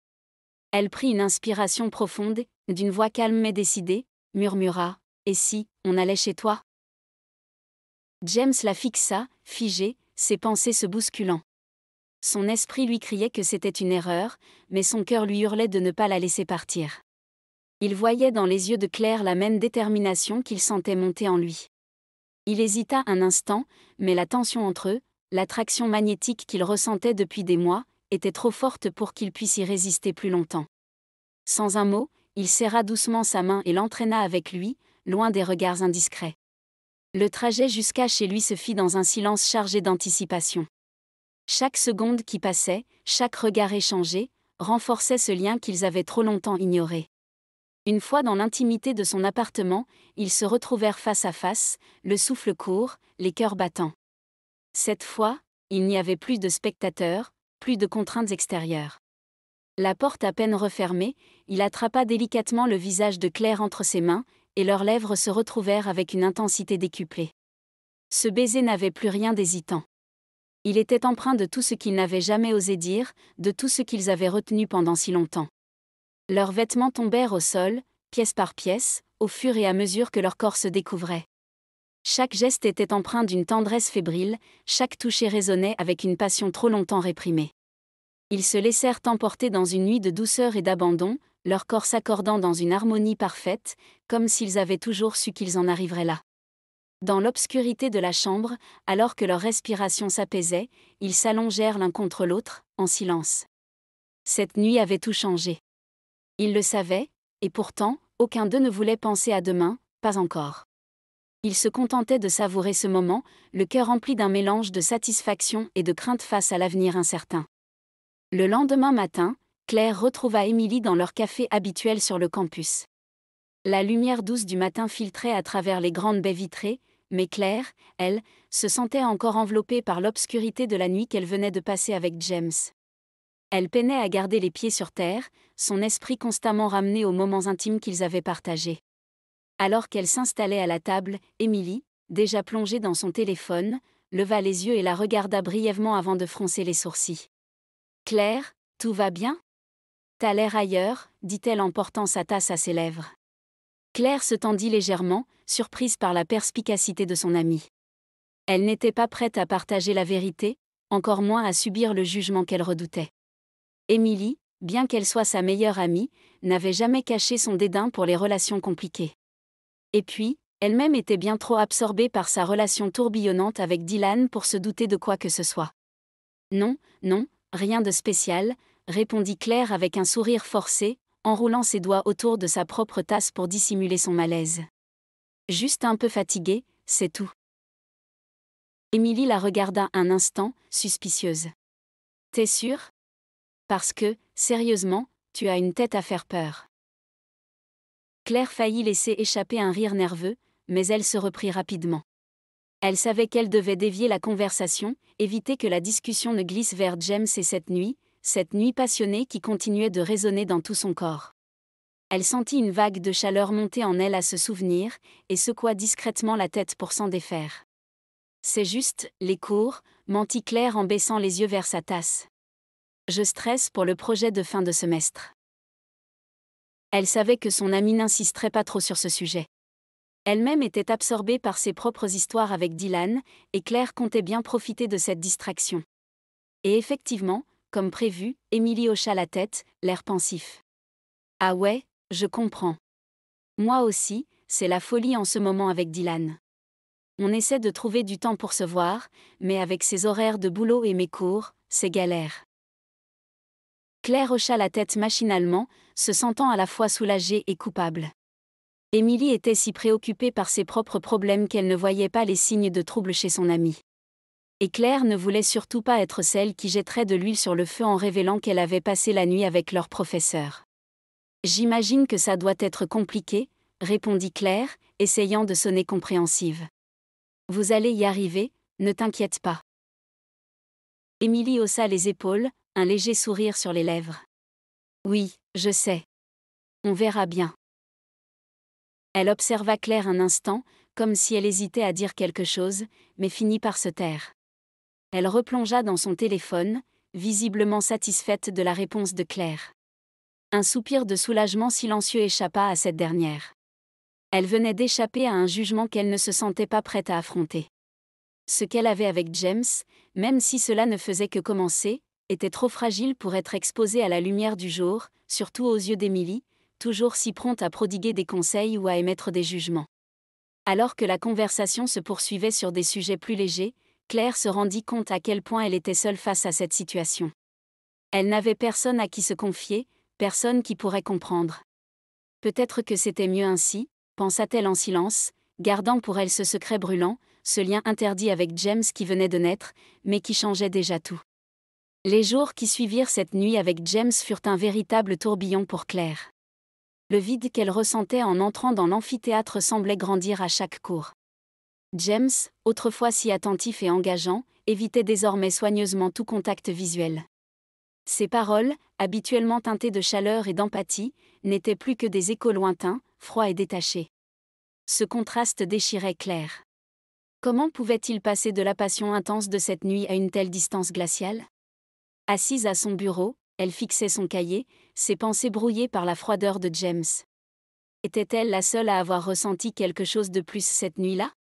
Elle prit une inspiration profonde, d'une voix calme mais décidée, murmura « Et si, on allait chez toi ?» James la fixa, figé, ses pensées se bousculant. Son esprit lui criait que c'était une erreur, mais son cœur lui hurlait de ne pas la laisser partir. Il voyait dans les yeux de Claire la même détermination qu'il sentait monter en lui. Il hésita un instant, mais la tension entre eux, l'attraction magnétique qu'il ressentait depuis des mois, était trop forte pour qu'il puisse y résister plus longtemps. Sans un mot, il serra doucement sa main et l'entraîna avec lui, loin des regards indiscrets. Le trajet jusqu'à chez lui se fit dans un silence chargé d'anticipation. Chaque seconde qui passait, chaque regard échangé, renforçait ce lien qu'ils avaient trop longtemps ignoré. Une fois dans l'intimité de son appartement, ils se retrouvèrent face à face, le souffle court, les cœurs battants. Cette fois, il n'y avait plus de spectateurs, plus de contraintes extérieures. La porte à peine refermée, il attrapa délicatement le visage de Claire entre ses mains, et leurs lèvres se retrouvèrent avec une intensité décuplée. Ce baiser n'avait plus rien d'hésitant. Il était empreint de tout ce qu'ils n'avaient jamais osé dire, de tout ce qu'ils avaient retenu pendant si longtemps. Leurs vêtements tombèrent au sol, pièce par pièce, au fur et à mesure que leur corps se découvrait. Chaque geste était empreint d'une tendresse fébrile, chaque toucher résonnait avec une passion trop longtemps réprimée. Ils se laissèrent emporter dans une nuit de douceur et d'abandon, leurs corps s'accordant dans une harmonie parfaite, comme s'ils avaient toujours su qu'ils en arriveraient là. Dans l'obscurité de la chambre, alors que leur respiration s'apaisait, ils s'allongèrent l'un contre l'autre, en silence. Cette nuit avait tout changé. Ils le savaient, et pourtant, aucun d'eux ne voulait penser à demain, pas encore. Ils se contentaient de savourer ce moment, le cœur rempli d'un mélange de satisfaction et de crainte face à l'avenir incertain. Le lendemain matin, Claire retrouva Émilie dans leur café habituel sur le campus. La lumière douce du matin filtrait à travers les grandes baies vitrées, mais Claire, elle, se sentait encore enveloppée par l'obscurité de la nuit qu'elle venait de passer avec James. Elle peinait à garder les pieds sur terre, son esprit constamment ramené aux moments intimes qu'ils avaient partagés. Alors qu'elle s'installait à la table, Émilie, déjà plongée dans son téléphone, leva les yeux et la regarda brièvement avant de froncer les sourcils. « Claire, tout va bien ? T'as l'air ailleurs » dit-elle en portant sa tasse à ses lèvres. Claire se tendit légèrement, surprise par la perspicacité de son amie. Elle n'était pas prête à partager la vérité, encore moins à subir le jugement qu'elle redoutait. Émilie, bien qu'elle soit sa meilleure amie, n'avait jamais caché son dédain pour les relations compliquées. Et puis, elle-même était bien trop absorbée par sa relation tourbillonnante avec Dylan pour se douter de quoi que ce soit. « Non, non, rien de spécial », répondit Claire avec un sourire forcé, enroulant ses doigts autour de sa propre tasse pour dissimuler son malaise. « Juste un peu fatiguée, c'est tout. » Émilie la regarda un instant, suspicieuse. « T'es sûre? Parce que, sérieusement, tu as une tête à faire peur. Claire faillit laisser échapper un rire nerveux, mais elle se reprit rapidement. Elle savait qu'elle devait dévier la conversation, éviter que la discussion ne glisse vers James et cette nuit passionnée qui continuait de résonner dans tout son corps. Elle sentit une vague de chaleur monter en elle à ce souvenir, et secoua discrètement la tête pour s'en défaire. C'est juste, les cours, mentit Claire en baissant les yeux vers sa tasse. Je stresse pour le projet de fin de semestre. Elle savait que son amie n'insisterait pas trop sur ce sujet. Elle-même était absorbée par ses propres histoires avec Dylan, et Claire comptait bien profiter de cette distraction. Et effectivement, comme prévu, Émilie hocha la tête, l'air pensif. Ah ouais, je comprends. Moi aussi, c'est la folie en ce moment avec Dylan. On essaie de trouver du temps pour se voir, mais avec ses horaires de boulot et mes cours, c'est galère. Claire hocha la tête machinalement, se sentant à la fois soulagée et coupable. Émilie était si préoccupée par ses propres problèmes qu'elle ne voyait pas les signes de trouble chez son amie. Et Claire ne voulait surtout pas être celle qui jetterait de l'huile sur le feu en révélant qu'elle avait passé la nuit avec leur professeur. J'imagine que ça doit être compliqué, répondit Claire, essayant de sonner compréhensive. Vous allez y arriver, ne t'inquiète pas. Émilie haussa les épaules, un léger sourire sur les lèvres. Oui, je sais. On verra bien. Elle observa Claire un instant, comme si elle hésitait à dire quelque chose, mais finit par se taire. Elle replongea dans son téléphone, visiblement satisfaite de la réponse de Claire. Un soupir de soulagement silencieux échappa à cette dernière. Elle venait d'échapper à un jugement qu'elle ne se sentait pas prête à affronter. Ce qu'elle avait avec James, même si cela ne faisait que commencer, était trop fragile pour être exposé à la lumière du jour, surtout aux yeux d'Émilie, toujours si prompte à prodiguer des conseils ou à émettre des jugements. Alors que la conversation se poursuivait sur des sujets plus légers, Claire se rendit compte à quel point elle était seule face à cette situation. Elle n'avait personne à qui se confier, personne qui pourrait comprendre. Peut-être que c'était mieux ainsi, pensa-t-elle en silence, gardant pour elle ce secret brûlant, ce lien interdit avec James qui venait de naître, mais qui changeait déjà tout. Les jours qui suivirent cette nuit avec James furent un véritable tourbillon pour Claire. Le vide qu'elle ressentait en entrant dans l'amphithéâtre semblait grandir à chaque cours. James, autrefois si attentif et engageant, évitait désormais soigneusement tout contact visuel. Ses paroles, habituellement teintées de chaleur et d'empathie, n'étaient plus que des échos lointains, froids et détachés. Ce contraste déchirait Claire. Comment pouvait-il passer de la passion intense de cette nuit à une telle distance glaciale ? Assise à son bureau, elle fixait son cahier, ses pensées brouillées par la froideur de James. Était-elle la seule à avoir ressenti quelque chose de plus cette nuit-là ?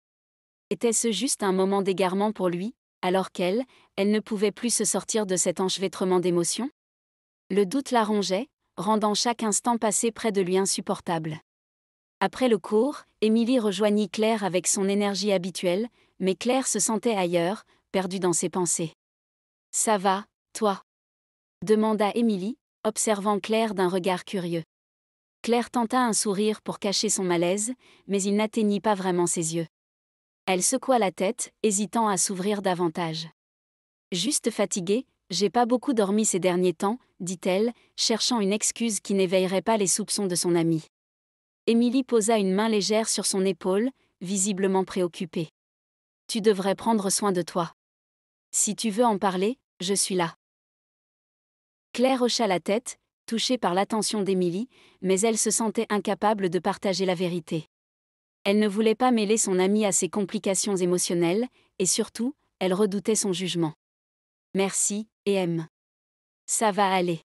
Était-ce juste un moment d'égarement pour lui, alors qu'elle ne pouvait plus se sortir de cet enchevêtrement d'émotions ? Le doute la rongeait, rendant chaque instant passé près de lui insupportable. Après le cours, Émilie rejoignit Claire avec son énergie habituelle, mais Claire se sentait ailleurs, perdue dans ses pensées. « Ça va, toi ?» demanda Émilie, observant Claire d'un regard curieux. Claire tenta un sourire pour cacher son malaise, mais il n'atteignit pas vraiment ses yeux. Elle secoua la tête, hésitant à s'ouvrir davantage. « Juste fatiguée, j'ai pas beaucoup dormi ces derniers temps, » dit-elle, cherchant une excuse qui n'éveillerait pas les soupçons de son amie. Émilie posa une main légère sur son épaule, visiblement préoccupée. « Tu devrais prendre soin de toi. Si tu veux en parler, je suis là. » Claire hocha la tête, touchée par l'attention d'Émilie, mais elle se sentait incapable de partager la vérité. Elle ne voulait pas mêler son amie à ses complications émotionnelles, et surtout, elle redoutait son jugement. « Merci, et ça va aller.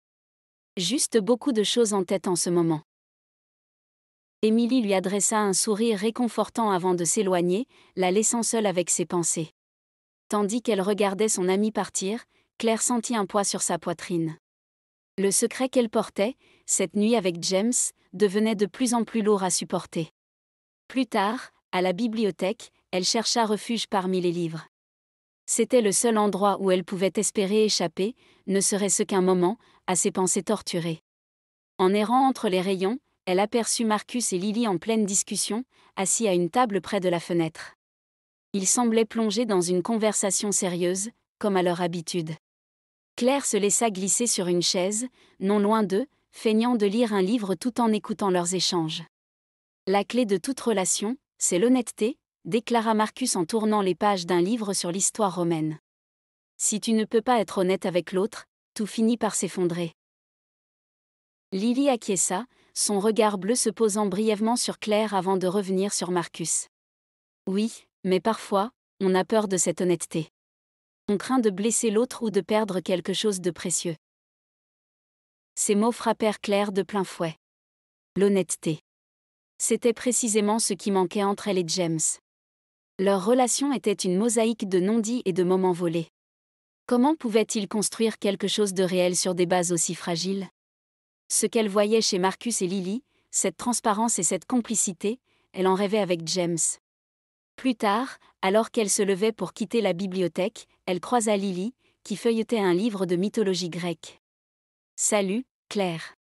Juste beaucoup de choses en tête en ce moment. » Émilie lui adressa un sourire réconfortant avant de s'éloigner, la laissant seule avec ses pensées. Tandis qu'elle regardait son amie partir, Claire sentit un poids sur sa poitrine. Le secret qu'elle portait, cette nuit avec James, devenait de plus en plus lourd à supporter. Plus tard, à la bibliothèque, elle chercha refuge parmi les livres. C'était le seul endroit où elle pouvait espérer échapper, ne serait-ce qu'un moment, à ses pensées torturées. En errant entre les rayons, elle aperçut Marcus et Lily en pleine discussion, assis à une table près de la fenêtre. Ils semblaient plongés dans une conversation sérieuse, comme à leur habitude. Claire se laissa glisser sur une chaise, non loin d'eux, feignant de lire un livre tout en écoutant leurs échanges. La clé de toute relation, c'est l'honnêteté, déclara Marcus en tournant les pages d'un livre sur l'histoire romaine. Si tu ne peux pas être honnête avec l'autre, tout finit par s'effondrer. Lily acquiesça, son regard bleu se posant brièvement sur Claire avant de revenir sur Marcus. Oui, mais parfois, on a peur de cette honnêteté. On craint de blesser l'autre ou de perdre quelque chose de précieux. Ces mots frappèrent Claire de plein fouet. L'honnêteté. C'était précisément ce qui manquait entre elle et James. Leur relation était une mosaïque de non-dits et de moments volés. Comment pouvait-il construire quelque chose de réel sur des bases aussi fragiles ? Ce qu'elle voyait chez Marcus et Lily, cette transparence et cette complicité, elle en rêvait avec James. Plus tard, alors qu'elle se levait pour quitter la bibliothèque, elle croisa Lily, qui feuilletait un livre de mythologie grecque. « Salut, Claire.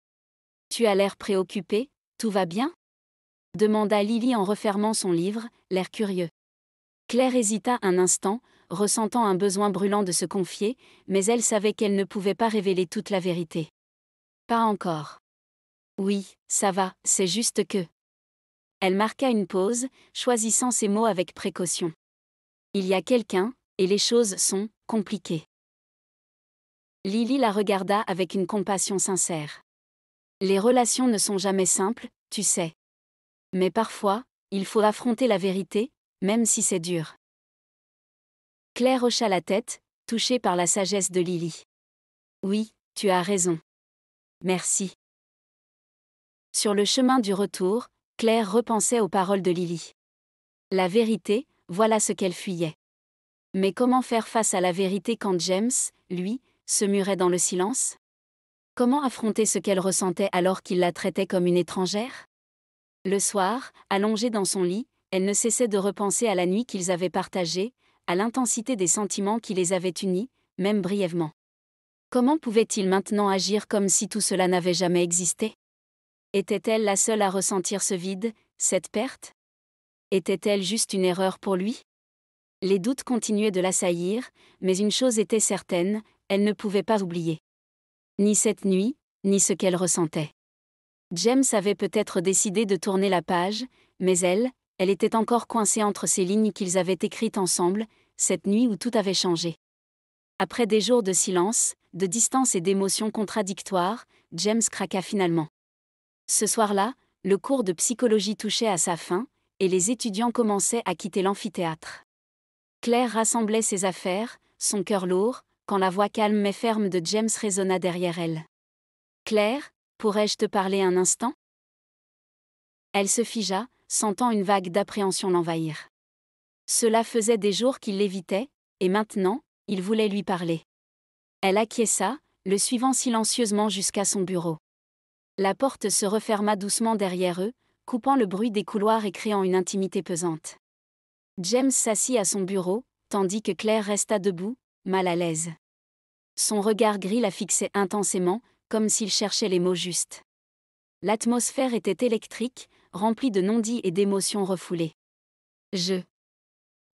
Tu as l'air préoccupée, tout va bien ?» demanda Lily en refermant son livre, l'air curieux. Claire hésita un instant, ressentant un besoin brûlant de se confier, mais elle savait qu'elle ne pouvait pas révéler toute la vérité. Pas encore. Oui, ça va, c'est juste que... Elle marqua une pause, choisissant ses mots avec précaution. Il y a quelqu'un, et les choses sont compliquées. Lily la regarda avec une compassion sincère. Les relations ne sont jamais simples, tu sais. Mais parfois, il faut affronter la vérité, même si c'est dur. Claire hocha la tête, touchée par la sagesse de Lily. Oui, tu as raison. Merci. Sur le chemin du retour, Claire repensait aux paroles de Lily. La vérité, voilà ce qu'elle fuyait. Mais comment faire face à la vérité quand James, lui, se murait dans le silence ? Comment affronter ce qu'elle ressentait alors qu'il la traitait comme une étrangère ? Le soir, allongée dans son lit, elle ne cessait de repenser à la nuit qu'ils avaient partagée, à l'intensité des sentiments qui les avaient unis, même brièvement. Comment pouvait-il maintenant agir comme si tout cela n'avait jamais existé ? Était-elle la seule à ressentir ce vide, cette perte ? Était-elle juste une erreur pour lui ? Les doutes continuaient de l'assaillir, mais une chose était certaine, elle ne pouvait pas oublier. Ni cette nuit, ni ce qu'elle ressentait. James avait peut-être décidé de tourner la page, mais elle était encore coincée entre ces lignes qu'ils avaient écrites ensemble, cette nuit où tout avait changé. Après des jours de silence, de distance et d'émotions contradictoires, James craqua finalement. Ce soir-là, le cours de psychologie touchait à sa fin, et les étudiants commençaient à quitter l'amphithéâtre. Claire rassemblait ses affaires, son cœur lourd, quand la voix calme mais ferme de James résonna derrière elle. « Claire, pourrais-je te parler un instant ?» Elle se figea, sentant une vague d'appréhension l'envahir. Cela faisait des jours qu'il l'évitait, et maintenant, il voulait lui parler. Elle acquiesça, le suivant silencieusement jusqu'à son bureau. La porte se referma doucement derrière eux, coupant le bruit des couloirs et créant une intimité pesante. James s'assit à son bureau, tandis que Claire resta debout, mal à l'aise. Son regard gris la fixait intensément, comme s'il cherchait les mots justes. L'atmosphère était électrique, remplie de non-dits et d'émotions refoulées.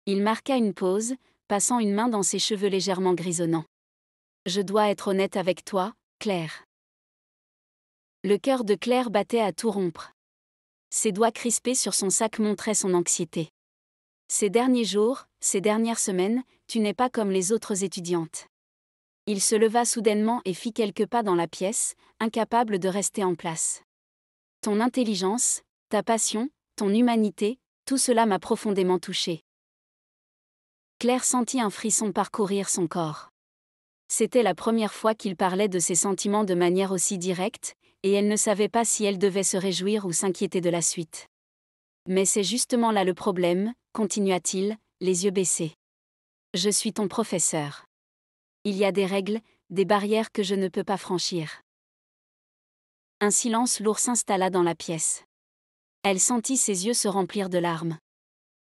Il marqua une pause, passant une main dans ses cheveux légèrement grisonnants. Je dois être honnête avec toi, Claire. Le cœur de Claire battait à tout rompre. Ses doigts crispés sur son sac montraient son anxiété. Ces derniers jours, ces dernières semaines, tu n'es pas comme les autres étudiantes. Il se leva soudainement et fit quelques pas dans la pièce, incapable de rester en place. Ton intelligence, ta passion, ton humanité, tout cela m'a profondément touchée. Claire sentit un frisson parcourir son corps. C'était la première fois qu'il parlait de ses sentiments de manière aussi directe, et elle ne savait pas si elle devait se réjouir ou s'inquiéter de la suite. Mais c'est justement là le problème, continua-t-il, les yeux baissés. Je suis ton professeur. Il y a des règles, des barrières que je ne peux pas franchir. Un silence lourd s'installa dans la pièce. Elle sentit ses yeux se remplir de larmes.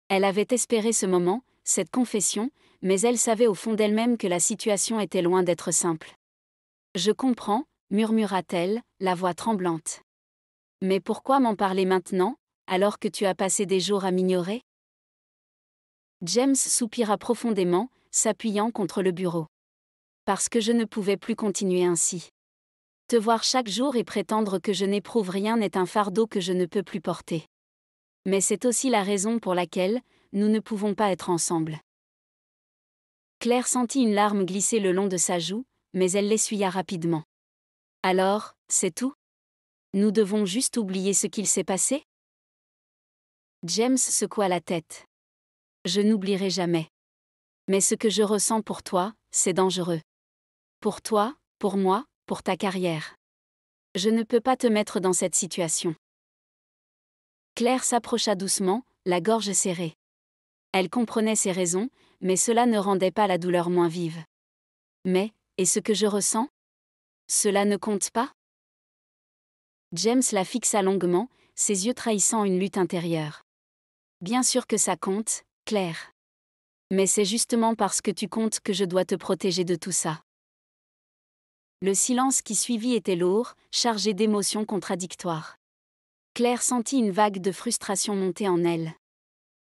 Elle avait espéré ce moment, cette confession, mais elle savait au fond d'elle-même que la situation était loin d'être simple. « Je comprends », murmura-t-elle, la voix tremblante. « Mais pourquoi m'en parler maintenant, alors que tu as passé des jours à m'ignorer ?» James soupira profondément, s'appuyant contre le bureau. Parce que je ne pouvais plus continuer ainsi. Te voir chaque jour et prétendre que je n'éprouve rien est un fardeau que je ne peux plus porter. Mais c'est aussi la raison pour laquelle nous ne pouvons pas être ensemble. Claire sentit une larme glisser le long de sa joue, mais elle l'essuya rapidement. Alors, c'est tout? Nous devons juste oublier ce qu'il s'est passé? James secoua la tête. Je n'oublierai jamais. Mais ce que je ressens pour toi, c'est dangereux. Pour toi, pour moi, pour ta carrière. Je ne peux pas te mettre dans cette situation. Claire s'approcha doucement, la gorge serrée. Elle comprenait ses raisons, mais cela ne rendait pas la douleur moins vive. Mais, et ce que je ressens? Cela ne compte pas? James la fixa longuement, ses yeux trahissant une lutte intérieure. Bien sûr que ça compte, Claire. Mais c'est justement parce que tu comptes que je dois te protéger de tout ça. Le silence qui suivit était lourd, chargé d'émotions contradictoires. Claire sentit une vague de frustration monter en elle.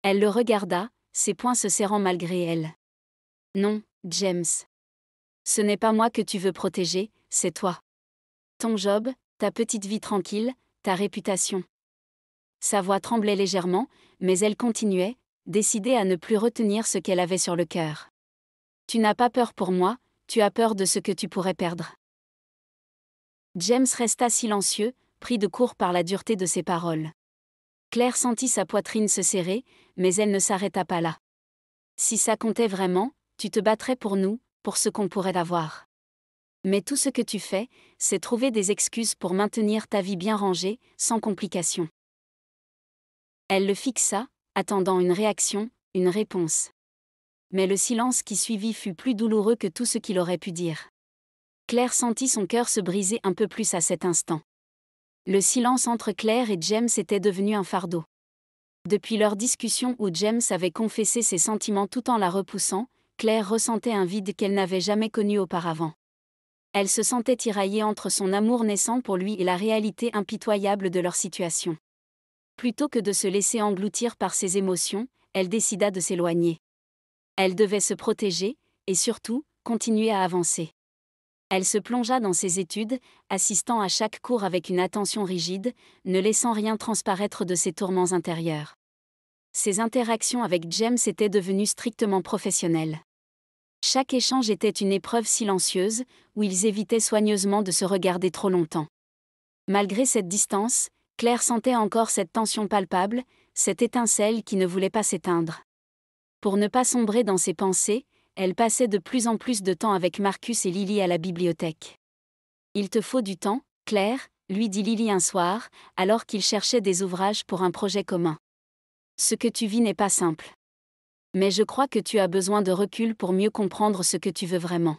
Elle le regarda, ses poings se serrant malgré elle. Non, James. Ce n'est pas moi que tu veux protéger, c'est toi. Ton job, ta petite vie tranquille, ta réputation. Sa voix tremblait légèrement, mais elle continuait, décidée à ne plus retenir ce qu'elle avait sur le cœur. Tu n'as pas peur pour moi, tu as peur de ce que tu pourrais perdre. James resta silencieux, pris de court par la dureté de ses paroles. Claire sentit sa poitrine se serrer, mais elle ne s'arrêta pas là. Si ça comptait vraiment, tu te battrais pour nous, pour ce qu'on pourrait avoir. Mais tout ce que tu fais, c'est trouver des excuses pour maintenir ta vie bien rangée, sans complications. Elle le fixa, attendant une réaction, une réponse. Mais le silence qui suivit fut plus douloureux que tout ce qu'il aurait pu dire. Claire sentit son cœur se briser un peu plus à cet instant. Le silence entre Claire et James était devenu un fardeau. Depuis leur discussion où James avait confessé ses sentiments tout en la repoussant, Claire ressentait un vide qu'elle n'avait jamais connu auparavant. Elle se sentait tiraillée entre son amour naissant pour lui et la réalité impitoyable de leur situation. Plutôt que de se laisser engloutir par ses émotions, elle décida de s'éloigner. Elle devait se protéger, et surtout, continuer à avancer. Elle se plongea dans ses études, assistant à chaque cours avec une attention rigide, ne laissant rien transparaître de ses tourments intérieurs. Ses interactions avec James étaient devenues strictement professionnelles. Chaque échange était une épreuve silencieuse, où ils évitaient soigneusement de se regarder trop longtemps. Malgré cette distance, Claire sentait encore cette tension palpable, cette étincelle qui ne voulait pas s'éteindre. Pour ne pas sombrer dans ses pensées, elle passait de plus en plus de temps avec Marcus et Lily à la bibliothèque. « Il te faut du temps, Claire », lui dit Lily un soir, alors qu'ils cherchaient des ouvrages pour un projet commun. « Ce que tu vis n'est pas simple. Mais je crois que tu as besoin de recul pour mieux comprendre ce que tu veux vraiment. »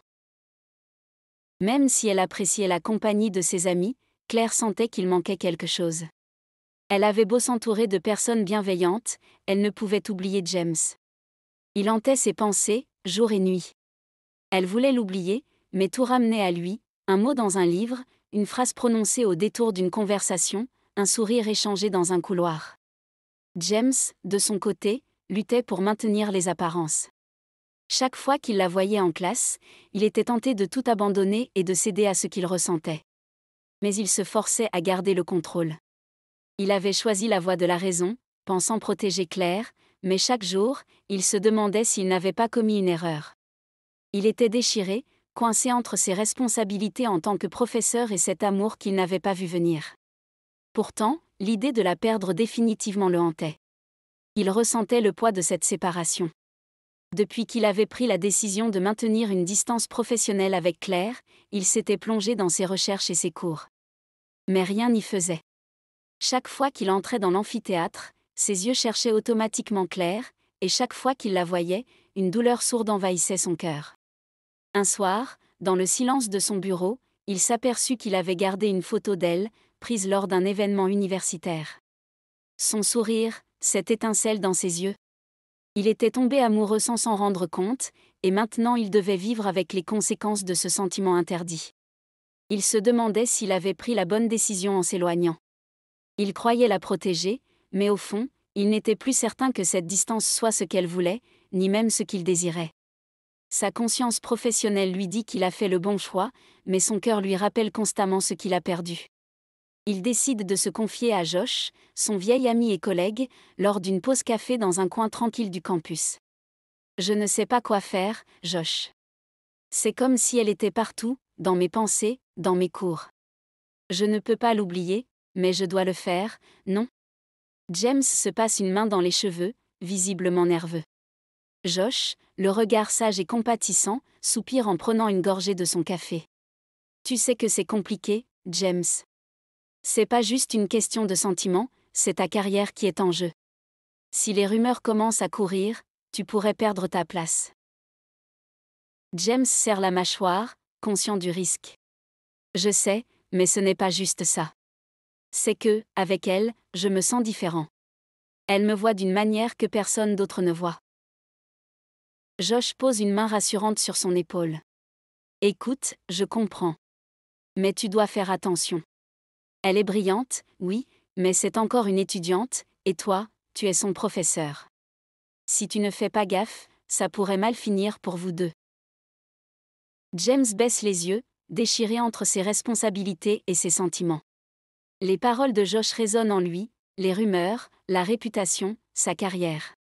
Même si elle appréciait la compagnie de ses amis, Claire sentait qu'il manquait quelque chose. Elle avait beau s'entourer de personnes bienveillantes, elle ne pouvait oublier James. Il hantait ses pensées, jour et nuit. Elle voulait l'oublier, mais tout ramenait à lui, un mot dans un livre, une phrase prononcée au détour d'une conversation, un sourire échangé dans un couloir. James, de son côté, luttait pour maintenir les apparences. Chaque fois qu'il la voyait en classe, il était tenté de tout abandonner et de céder à ce qu'il ressentait. Mais il se forçait à garder le contrôle. Il avait choisi la voie de la raison, pensant protéger Claire, mais chaque jour, il se demandait s'il n'avait pas commis une erreur. Il était déchiré, coincé entre ses responsabilités en tant que professeur et cet amour qu'il n'avait pas vu venir. Pourtant, l'idée de la perdre définitivement le hantait. Il ressentait le poids de cette séparation. Depuis qu'il avait pris la décision de maintenir une distance professionnelle avec Claire, il s'était plongé dans ses recherches et ses cours. Mais rien n'y faisait. Chaque fois qu'il entrait dans l'amphithéâtre, ses yeux cherchaient automatiquement Claire, et chaque fois qu'il la voyait, une douleur sourde envahissait son cœur. Un soir, dans le silence de son bureau, il s'aperçut qu'il avait gardé une photo d'elle, prise lors d'un événement universitaire. Son sourire, cette étincelle dans ses yeux. Il était tombé amoureux sans s'en rendre compte, et maintenant il devait vivre avec les conséquences de ce sentiment interdit. Il se demandait s'il avait pris la bonne décision en s'éloignant. Il croyait la protéger, mais au fond, il n'était plus certain que cette distance soit ce qu'elle voulait, ni même ce qu'il désirait. Sa conscience professionnelle lui dit qu'il a fait le bon choix, mais son cœur lui rappelle constamment ce qu'il a perdu. Il décide de se confier à Josh, son vieil ami et collègue, lors d'une pause café dans un coin tranquille du campus. Je ne sais pas quoi faire, Josh. C'est comme si elle était partout, dans mes pensées, dans mes cours. Je ne peux pas l'oublier, mais je dois le faire, non? James se passe une main dans les cheveux, visiblement nerveux. Josh, le regard sage et compatissant, soupire en prenant une gorgée de son café. Tu sais que c'est compliqué, James. C'est pas juste une question de sentiment, c'est ta carrière qui est en jeu. Si les rumeurs commencent à courir, tu pourrais perdre ta place. James serre la mâchoire, conscient du risque. Je sais, mais ce n'est pas juste ça. C'est que, avec elle, je me sens différent. Elle me voit d'une manière que personne d'autre ne voit. Josh pose une main rassurante sur son épaule. Écoute, je comprends. Mais tu dois faire attention. Elle est brillante, oui, mais c'est encore une étudiante, et toi, tu es son professeur. Si tu ne fais pas gaffe, ça pourrait mal finir pour vous deux. James baisse les yeux, déchiré entre ses responsabilités et ses sentiments. Les paroles de Josh résonnent en lui, les rumeurs, la réputation, sa carrière.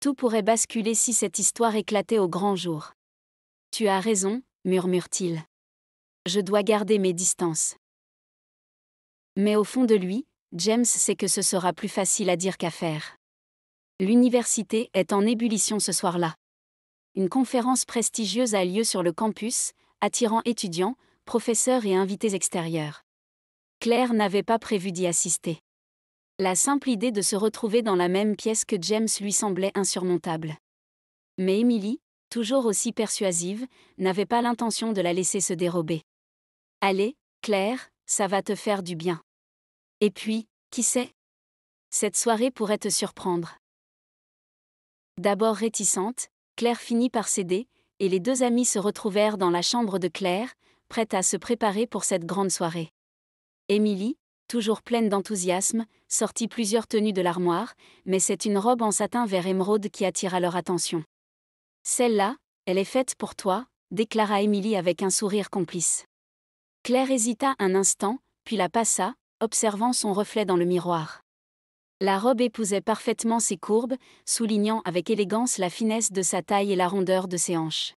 Tout pourrait basculer si cette histoire éclatait au grand jour. Tu as raison, murmure-t-il. Je dois garder mes distances. Mais au fond de lui, James sait que ce sera plus facile à dire qu'à faire. L'université est en ébullition ce soir-là. Une conférence prestigieuse a lieu sur le campus, attirant étudiants, professeurs et invités extérieurs. Claire n'avait pas prévu d'y assister. La simple idée de se retrouver dans la même pièce que James lui semblait insurmontable. Mais Emily, toujours aussi persuasive, n'avait pas l'intention de la laisser se dérober. Allez, Claire, ça va te faire du bien. Et puis, qui sait? Cette soirée pourrait te surprendre. D'abord réticente, Claire finit par céder, et les deux amies se retrouvèrent dans la chambre de Claire, prêtes à se préparer pour cette grande soirée. Emily, toujours pleine d'enthousiasme, sortit plusieurs tenues de l'armoire, mais c'est une robe en satin vert émeraude qui attira leur attention. Celle-là, elle est faite pour toi, déclara Emily avec un sourire complice. Claire hésita un instant, puis la passa, observant son reflet dans le miroir. La robe épousait parfaitement ses courbes, soulignant avec élégance la finesse de sa taille et la rondeur de ses hanches.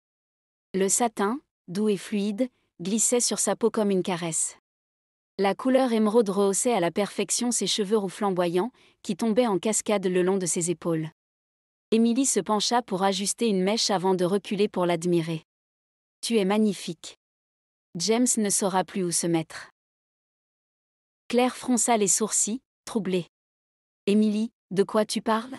Le satin, doux et fluide, glissait sur sa peau comme une caresse. La couleur émeraude rehaussait à la perfection ses cheveux roux flamboyants, qui tombaient en cascade le long de ses épaules. Emily se pencha pour ajuster une mèche avant de reculer pour l'admirer. « Tu es magnifique. » James ne saura plus où se mettre. Claire fronça les sourcils, troublée. « Emily, de quoi tu parles ?»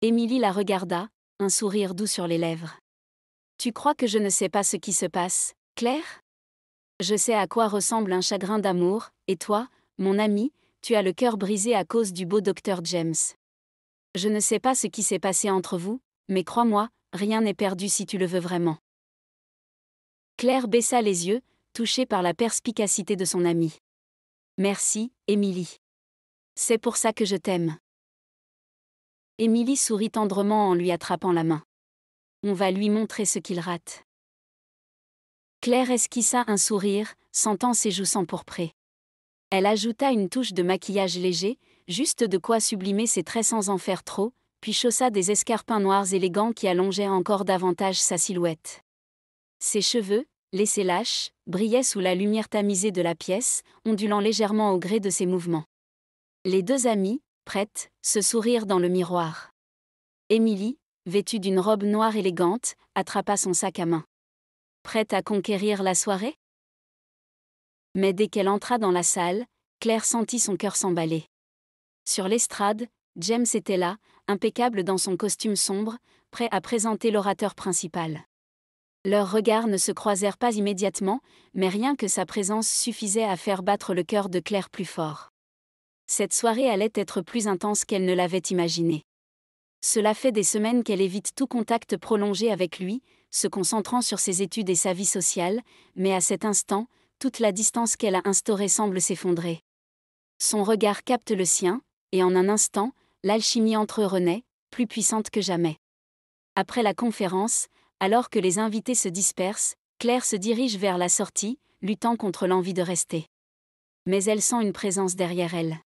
Emily la regarda, un sourire doux sur les lèvres. « Tu crois que je ne sais pas ce qui se passe, Claire ? Je sais à quoi ressemble un chagrin d'amour, et toi, mon ami, tu as le cœur brisé à cause du beau docteur James. Je ne sais pas ce qui s'est passé entre vous, mais crois-moi, rien n'est perdu si tu le veux vraiment. » Claire baissa les yeux, touchée par la perspicacité de son amie. « Merci, Emily. C'est pour ça que je t'aime. » Emily sourit tendrement en lui attrapant la main. « On va lui montrer ce qu'il rate. » Claire esquissa un sourire, sentant ses joues s'empourprer. Elle ajouta une touche de maquillage léger, juste de quoi sublimer ses traits sans en faire trop, puis chaussa des escarpins noirs élégants qui allongeaient encore davantage sa silhouette. Ses cheveux, laissés lâches, brillaient sous la lumière tamisée de la pièce, ondulant légèrement au gré de ses mouvements. Les deux amies, prêtes, se sourirent dans le miroir. Emily, vêtue d'une robe noire élégante, attrapa son sac à main. Prête à conquérir la soirée ? Mais dès qu'elle entra dans la salle, Claire sentit son cœur s'emballer. Sur l'estrade, James était là, impeccable dans son costume sombre, prêt à présenter l'orateur principal. Leurs regards ne se croisèrent pas immédiatement, mais rien que sa présence suffisait à faire battre le cœur de Claire plus fort. Cette soirée allait être plus intense qu'elle ne l'avait imaginé. Cela fait des semaines qu'elle évite tout contact prolongé avec lui, se concentrant sur ses études et sa vie sociale, mais à cet instant, toute la distance qu'elle a instaurée semble s'effondrer. Son regard capte le sien, et en un instant, l'alchimie entre eux renaît, plus puissante que jamais. Après la conférence, alors que les invités se dispersent, Claire se dirige vers la sortie, luttant contre l'envie de rester. Mais elle sent une présence derrière elle.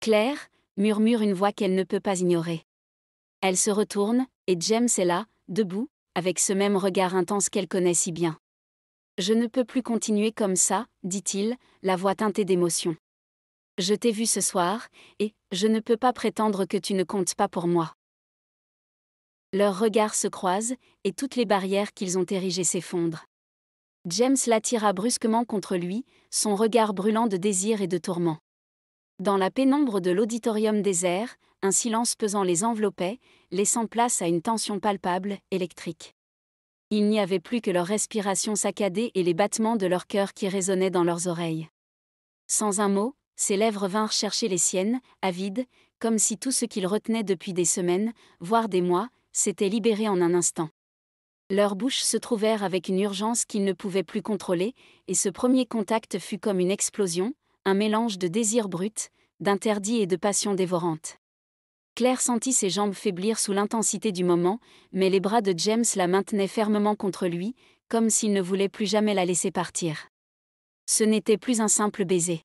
Claire, murmure une voix qu'elle ne peut pas ignorer. Elle se retourne, et James est là, debout, avec ce même regard intense qu'elle connaît si bien. « Je ne peux plus continuer comme ça, dit-il, la voix teintée d'émotion. Je t'ai vu ce soir, et je ne peux pas prétendre que tu ne comptes pas pour moi. » Leurs regards se croisent, et toutes les barrières qu'ils ont érigées s'effondrent. James l'attira brusquement contre lui, son regard brûlant de désir et de tourment. Dans la pénombre de l'auditorium désert, un silence pesant les enveloppait, laissant place à une tension palpable, électrique. Il n'y avait plus que leur respiration saccadée et les battements de leur cœur qui résonnaient dans leurs oreilles. Sans un mot, ses lèvres vinrent chercher les siennes, avides, comme si tout ce qu'ils retenaient depuis des semaines, voire des mois, s'était libéré en un instant. Leurs bouches se trouvèrent avec une urgence qu'ils ne pouvaient plus contrôler, et ce premier contact fut comme une explosion, un mélange de désir brut, d'interdit et de passion dévorante. Claire sentit ses jambes faiblir sous l'intensité du moment, mais les bras de James la maintenaient fermement contre lui, comme s'il ne voulait plus jamais la laisser partir. Ce n'était plus un simple baiser.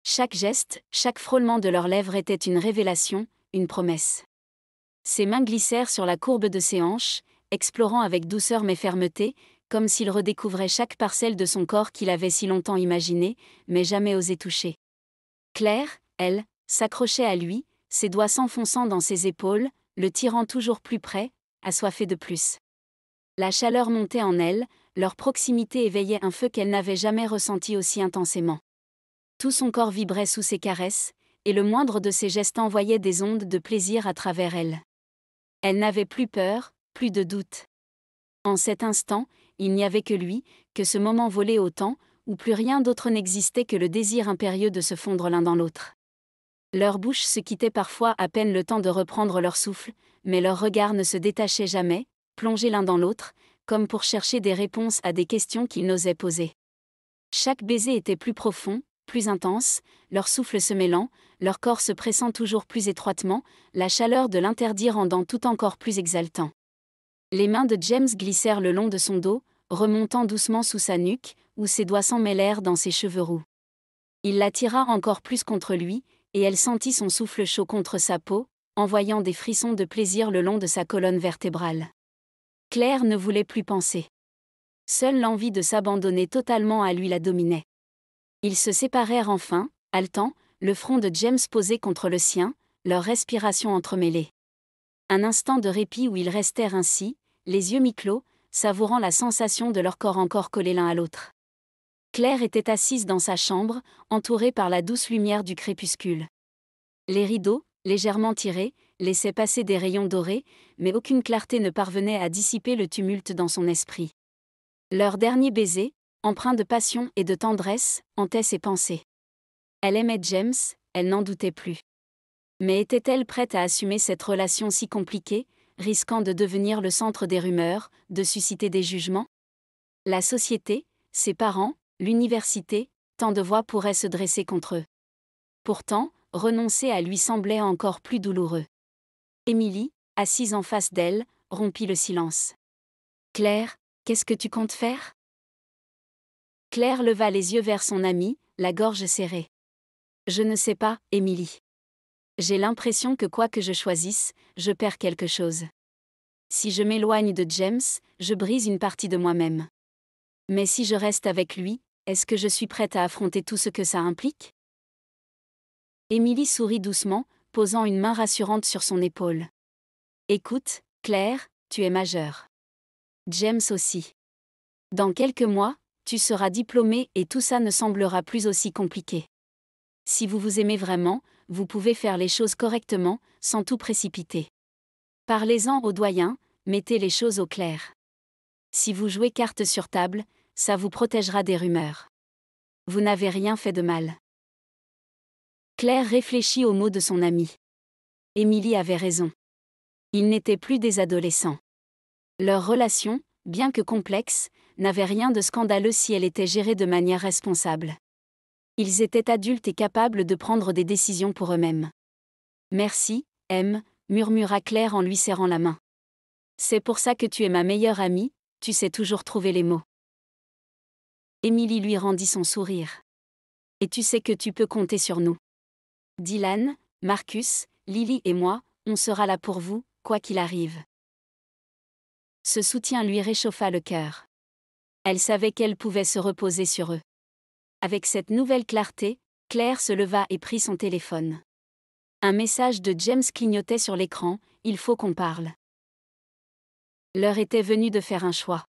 Chaque geste, chaque frôlement de leurs lèvres était une révélation, une promesse. Ses mains glissèrent sur la courbe de ses hanches, explorant avec douceur mais fermeté, comme s'il redécouvrait chaque parcelle de son corps qu'il avait si longtemps imaginé, mais jamais osé toucher. Claire, elle, s'accrochait à lui, ses doigts s'enfonçant dans ses épaules, le tirant toujours plus près, assoiffée de plus. La chaleur montait en elle, leur proximité éveillait un feu qu'elle n'avait jamais ressenti aussi intensément. Tout son corps vibrait sous ses caresses, et le moindre de ses gestes envoyait des ondes de plaisir à travers elle. Elle n'avait plus peur, plus de doute. En cet instant, il n'y avait que lui, que ce moment volé au temps, où plus rien d'autre n'existait que le désir impérieux de se fondre l'un dans l'autre. Leurs bouches se quittaient parfois à peine le temps de reprendre leur souffle, mais leurs regards ne se détachaient jamais, plongés l'un dans l'autre, comme pour chercher des réponses à des questions qu'ils n'osaient poser. Chaque baiser était plus profond, plus intense, leur souffle se mêlant, leur corps se pressant toujours plus étroitement, la chaleur de l'interdit rendant tout encore plus exaltant. Les mains de James glissèrent le long de son dos, remontant doucement sous sa nuque, où ses doigts s'emmêlèrent dans ses cheveux roux. Il la tira encore plus contre lui, et elle sentit son souffle chaud contre sa peau, envoyant des frissons de plaisir le long de sa colonne vertébrale. Claire ne voulait plus penser. Seule l'envie de s'abandonner totalement à lui la dominait. Ils se séparèrent enfin, haletants, le front de James posé contre le sien, leurs respirations entremêlées. Un instant de répit où ils restèrent ainsi, les yeux mi-clos, savourant la sensation de leur corps encore collés l'un à l'autre. Claire était assise dans sa chambre, entourée par la douce lumière du crépuscule. Les rideaux, légèrement tirés, laissaient passer des rayons dorés, mais aucune clarté ne parvenait à dissiper le tumulte dans son esprit. Leur dernier baiser, empreint de passion et de tendresse, hantait ses pensées. Elle aimait James, elle n'en doutait plus. Mais était-elle prête à assumer cette relation si compliquée, risquant de devenir le centre des rumeurs, de susciter des jugements? La société, ses parents, l'université, tant de voix pourraient se dresser contre eux. Pourtant, renoncer à lui semblait encore plus douloureux. Émilie, assise en face d'elle, rompit le silence. « Claire, qu'est-ce que tu comptes faire ?» Claire leva les yeux vers son amie, la gorge serrée. « Je ne sais pas, Émilie. J'ai l'impression que quoi que je choisisse, je perds quelque chose. Si je m'éloigne de James, je brise une partie de moi-même. Mais si je reste avec lui, est-ce que je suis prête à affronter tout ce que ça implique ?» Émilie sourit doucement, posant une main rassurante sur son épaule. « Écoute, Claire, tu es majeure. James aussi. Dans quelques mois, tu seras diplômée et tout ça ne semblera plus aussi compliqué. Si vous vous aimez vraiment, vous pouvez faire les choses correctement, sans tout précipiter. Parlez-en au doyen, mettez les choses au clair. Si vous jouez carte sur table, ça vous protégera des rumeurs. Vous n'avez rien fait de mal. » Claire réfléchit aux mots de son amie. Émilie avait raison. Ils n'étaient plus des adolescents. Leur relation, bien que complexe, n'avait rien de scandaleux si elle était gérée de manière responsable. Ils étaient adultes et capables de prendre des décisions pour eux-mêmes. « Merci, M », murmura Claire en lui serrant la main. « C'est pour ça que tu es ma meilleure amie, tu sais toujours trouver les mots. Emily lui rendit son sourire. Et tu sais que tu peux compter sur nous. Dylan, Marcus, Lily et moi, on sera là pour vous, quoi qu'il arrive. Ce soutien lui réchauffa le cœur. Elle savait qu'elle pouvait se reposer sur eux. Avec cette nouvelle clarté, Claire se leva et prit son téléphone. Un message de James clignotait sur l'écran, « Il faut qu'on parle ». L'heure était venue de faire un choix.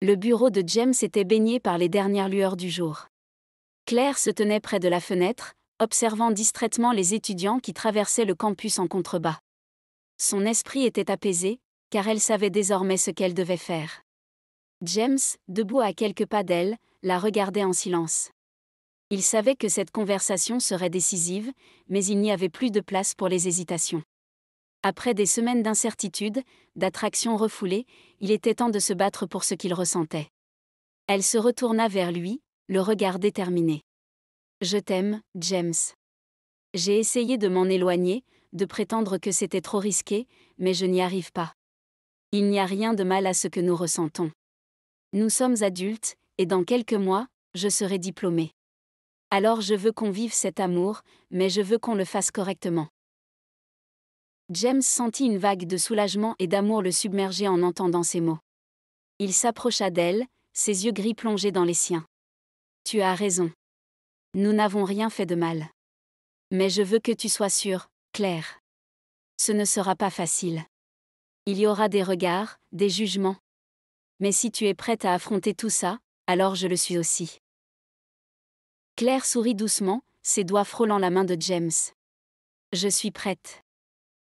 Le bureau de James était baigné par les dernières lueurs du jour. Claire se tenait près de la fenêtre, observant distraitement les étudiants qui traversaient le campus en contrebas. Son esprit était apaisé, car elle savait désormais ce qu'elle devait faire. James, debout à quelques pas d'elle, la regardait en silence. Il savait que cette conversation serait décisive, mais il n'y avait plus de place pour les hésitations. Après des semaines d'incertitude, d'attractions refoulées, il était temps de se battre pour ce qu'il ressentait. Elle se retourna vers lui, le regard déterminé. « Je t'aime, James. J'ai essayé de m'en éloigner, de prétendre que c'était trop risqué, mais je n'y arrive pas. Il n'y a rien de mal à ce que nous ressentons. Nous sommes adultes, et dans quelques mois, je serai diplômée. Alors je veux qu'on vive cet amour, mais je veux qu'on le fasse correctement. » James sentit une vague de soulagement et d'amour le submerger en entendant ces mots. Il s'approcha d'elle, ses yeux gris plongés dans les siens. « Tu as raison. Nous n'avons rien fait de mal. Mais je veux que tu sois sûre, Claire. Ce ne sera pas facile. Il y aura des regards, des jugements. Mais si tu es prête à affronter tout ça, alors je le suis aussi. » Claire sourit doucement, ses doigts frôlant la main de James. « Je suis prête.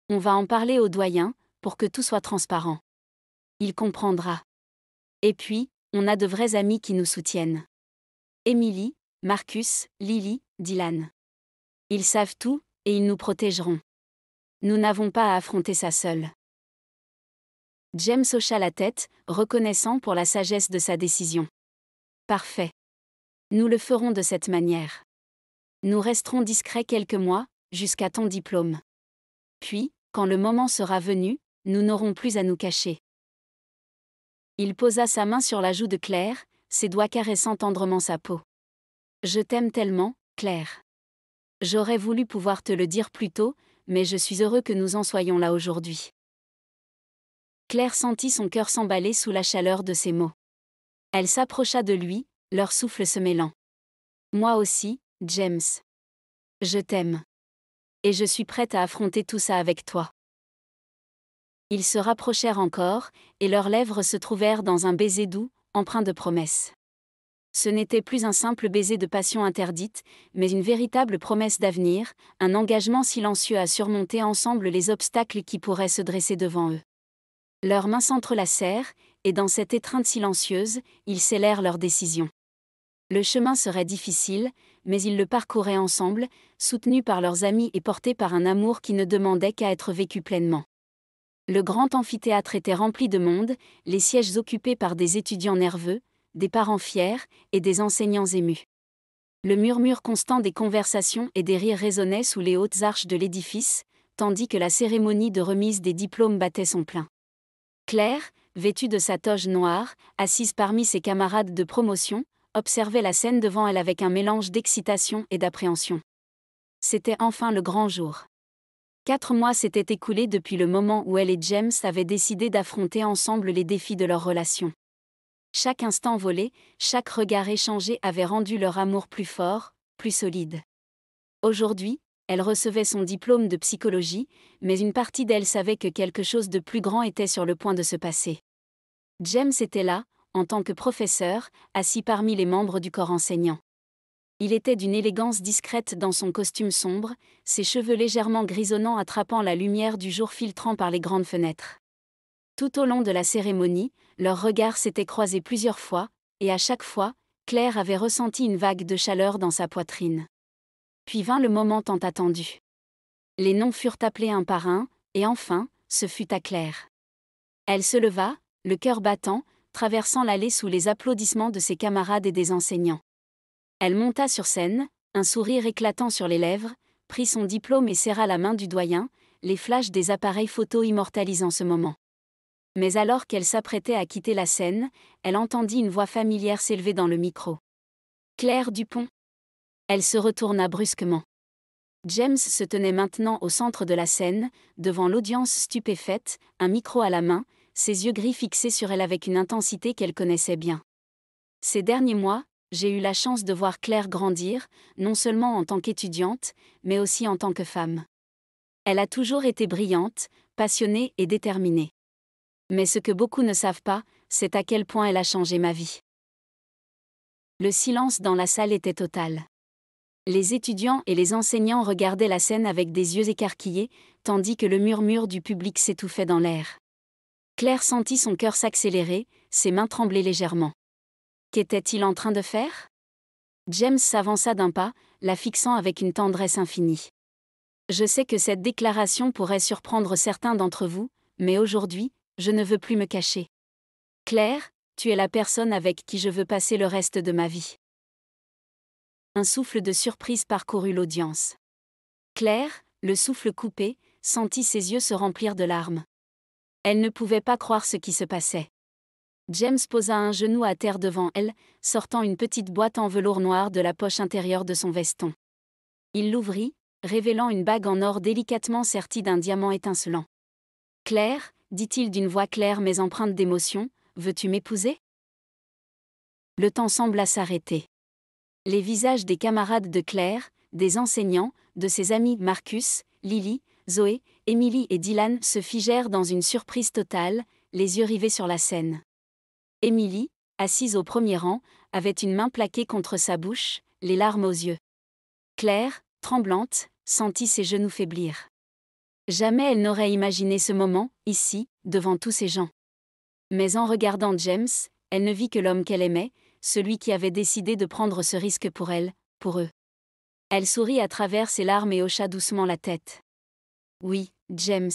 On va en parler au doyen, pour que tout soit transparent. Il comprendra. Et puis, on a de vrais amis qui nous soutiennent. Emily, Marcus, Lily, Dylan. Ils savent tout, et ils nous protégeront. Nous n'avons pas à affronter ça seuls. » James hocha la tête, reconnaissant pour la sagesse de sa décision. « Parfait. Nous le ferons de cette manière. Nous resterons discrets quelques mois, jusqu'à ton diplôme. Puis, quand le moment sera venu, nous n'aurons plus à nous cacher. » Il posa sa main sur la joue de Claire, ses doigts caressant tendrement sa peau. « Je t'aime tellement, Claire. J'aurais voulu pouvoir te le dire plus tôt, mais je suis heureux que nous en soyons là aujourd'hui. » Claire sentit son cœur s'emballer sous la chaleur de ces mots. Elle s'approcha de lui, leur souffle se mêlant. « Moi aussi, James. Je t'aime. Et je suis prête à affronter tout ça avec toi. » Ils se rapprochèrent encore, et leurs lèvres se trouvèrent dans un baiser doux, empreint de promesses. Ce n'était plus un simple baiser de passion interdite, mais une véritable promesse d'avenir, un engagement silencieux à surmonter ensemble les obstacles qui pourraient se dresser devant eux. Leurs mains s'entrelacèrent, et dans cette étreinte silencieuse, ils scellèrent leur décision. Le chemin serait difficile, mais ils le parcouraient ensemble, soutenus par leurs amis et portés par un amour qui ne demandait qu'à être vécu pleinement. Le grand amphithéâtre était rempli de monde, les sièges occupés par des étudiants nerveux, des parents fiers, et des enseignants émus. Le murmure constant des conversations et des rires résonnait sous les hautes arches de l'édifice, tandis que la cérémonie de remise des diplômes battait son plein. Claire, vêtue de sa toge noire, assise parmi ses camarades de promotion, observait la scène devant elle avec un mélange d'excitation et d'appréhension. C'était enfin le grand jour. 4 mois s'étaient écoulés depuis le moment où elle et James avaient décidé d'affronter ensemble les défis de leur relation. Chaque instant volé, chaque regard échangé avait rendu leur amour plus fort, plus solide. Aujourd'hui, elle recevait son diplôme de psychologie, mais une partie d'elle savait que quelque chose de plus grand était sur le point de se passer. James était là, en tant que professeur, assis parmi les membres du corps enseignant. Il était d'une élégance discrète dans son costume sombre, ses cheveux légèrement grisonnants attrapant la lumière du jour filtrant par les grandes fenêtres. Tout au long de la cérémonie, leurs regards s'étaient croisés plusieurs fois, et à chaque fois, Claire avait ressenti une vague de chaleur dans sa poitrine. Puis vint le moment tant attendu. Les noms furent appelés un par un, et enfin, ce fut à Claire. Elle se leva, le cœur battant, traversant l'allée sous les applaudissements de ses camarades et des enseignants. Elle monta sur scène, un sourire éclatant sur les lèvres, prit son diplôme et serra la main du doyen, les flashs des appareils photo immortalisant ce moment. Mais alors qu'elle s'apprêtait à quitter la scène, elle entendit une voix familière s'élever dans le micro. « Claire Dupont !» Elle se retourna brusquement. James se tenait maintenant au centre de la scène, devant l'audience stupéfaite, un micro à la main, ses yeux gris fixés sur elle avec une intensité qu'elle connaissait bien. Ces derniers mois, j'ai eu la chance de voir Claire grandir, non seulement en tant qu'étudiante, mais aussi en tant que femme. Elle a toujours été brillante, passionnée et déterminée. Mais ce que beaucoup ne savent pas, c'est à quel point elle a changé ma vie. Le silence dans la salle était total. Les étudiants et les enseignants regardaient la scène avec des yeux écarquillés, tandis que le murmure du public s'étouffait dans l'air. Claire sentit son cœur s'accélérer, ses mains trembler légèrement. Qu'était-il en train de faire ? James s'avança d'un pas, la fixant avec une tendresse infinie. « Je sais que cette déclaration pourrait surprendre certains d'entre vous, mais aujourd'hui, je ne veux plus me cacher. Claire, tu es la personne avec qui je veux passer le reste de ma vie. » Un souffle de surprise parcourut l'audience. Claire, le souffle coupé, sentit ses yeux se remplir de larmes. Elle ne pouvait pas croire ce qui se passait. James posa un genou à terre devant elle, sortant une petite boîte en velours noir de la poche intérieure de son veston. Il l'ouvrit, révélant une bague en or délicatement sertie d'un diamant étincelant. « Claire, dit-il d'une voix claire mais empreinte d'émotion, veux-tu m'épouser ?» Le temps sembla s'arrêter. Les visages des camarades de Claire, des enseignants, de ses amis Marcus, Lily, Zoé, Emily et Dylan se figèrent dans une surprise totale, les yeux rivés sur la scène. Emily, assise au premier rang, avait une main plaquée contre sa bouche, les larmes aux yeux. Claire, tremblante, sentit ses genoux faiblir. Jamais elle n'aurait imaginé ce moment, ici, devant tous ces gens. Mais en regardant James, elle ne vit que l'homme qu'elle aimait, celui qui avait décidé de prendre ce risque pour elle, pour eux. Elle sourit à travers ses larmes et hocha doucement la tête. « Oui, James.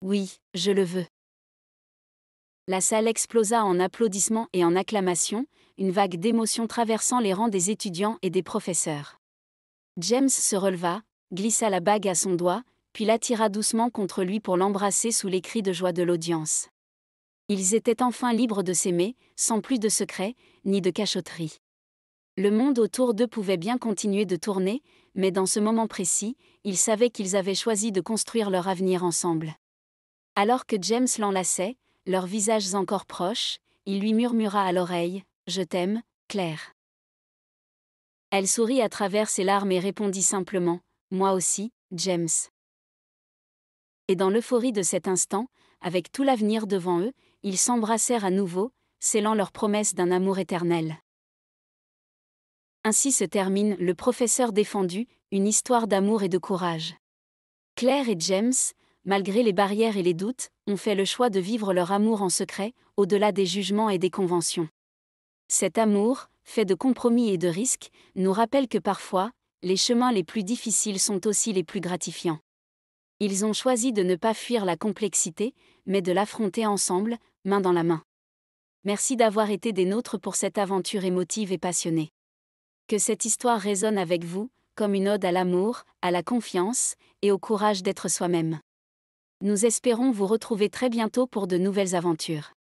Oui, je le veux. » La salle explosa en applaudissements et en acclamations, une vague d'émotion traversant les rangs des étudiants et des professeurs. James se releva, glissa la bague à son doigt, puis l'attira doucement contre lui pour l'embrasser sous les cris de joie de l'audience. Ils étaient enfin libres de s'aimer, sans plus de secrets, ni de cachotterie. Le monde autour d'eux pouvait bien continuer de tourner, mais dans ce moment précis, ils savaient qu'ils avaient choisi de construire leur avenir ensemble. Alors que James l'enlaçait, leurs visages encore proches, il lui murmura à l'oreille « Je t'aime, Claire. » Elle sourit à travers ses larmes et répondit simplement « Moi aussi, James. » Et dans l'euphorie de cet instant, avec tout l'avenir devant eux, ils s'embrassèrent à nouveau, scellant leur promesse d'un amour éternel. Ainsi se termine Le Professeur défendu, une histoire d'amour et de courage. Claire et James, malgré les barrières et les doutes, ont fait le choix de vivre leur amour en secret, au-delà des jugements et des conventions. Cet amour, fait de compromis et de risques, nous rappelle que parfois, les chemins les plus difficiles sont aussi les plus gratifiants. Ils ont choisi de ne pas fuir la complexité, mais de l'affronter ensemble, main dans la main. Merci d'avoir été des nôtres pour cette aventure émotive et passionnée. Que cette histoire résonne avec vous, comme une ode à l'amour, à la confiance, et au courage d'être soi-même. Nous espérons vous retrouver très bientôt pour de nouvelles aventures.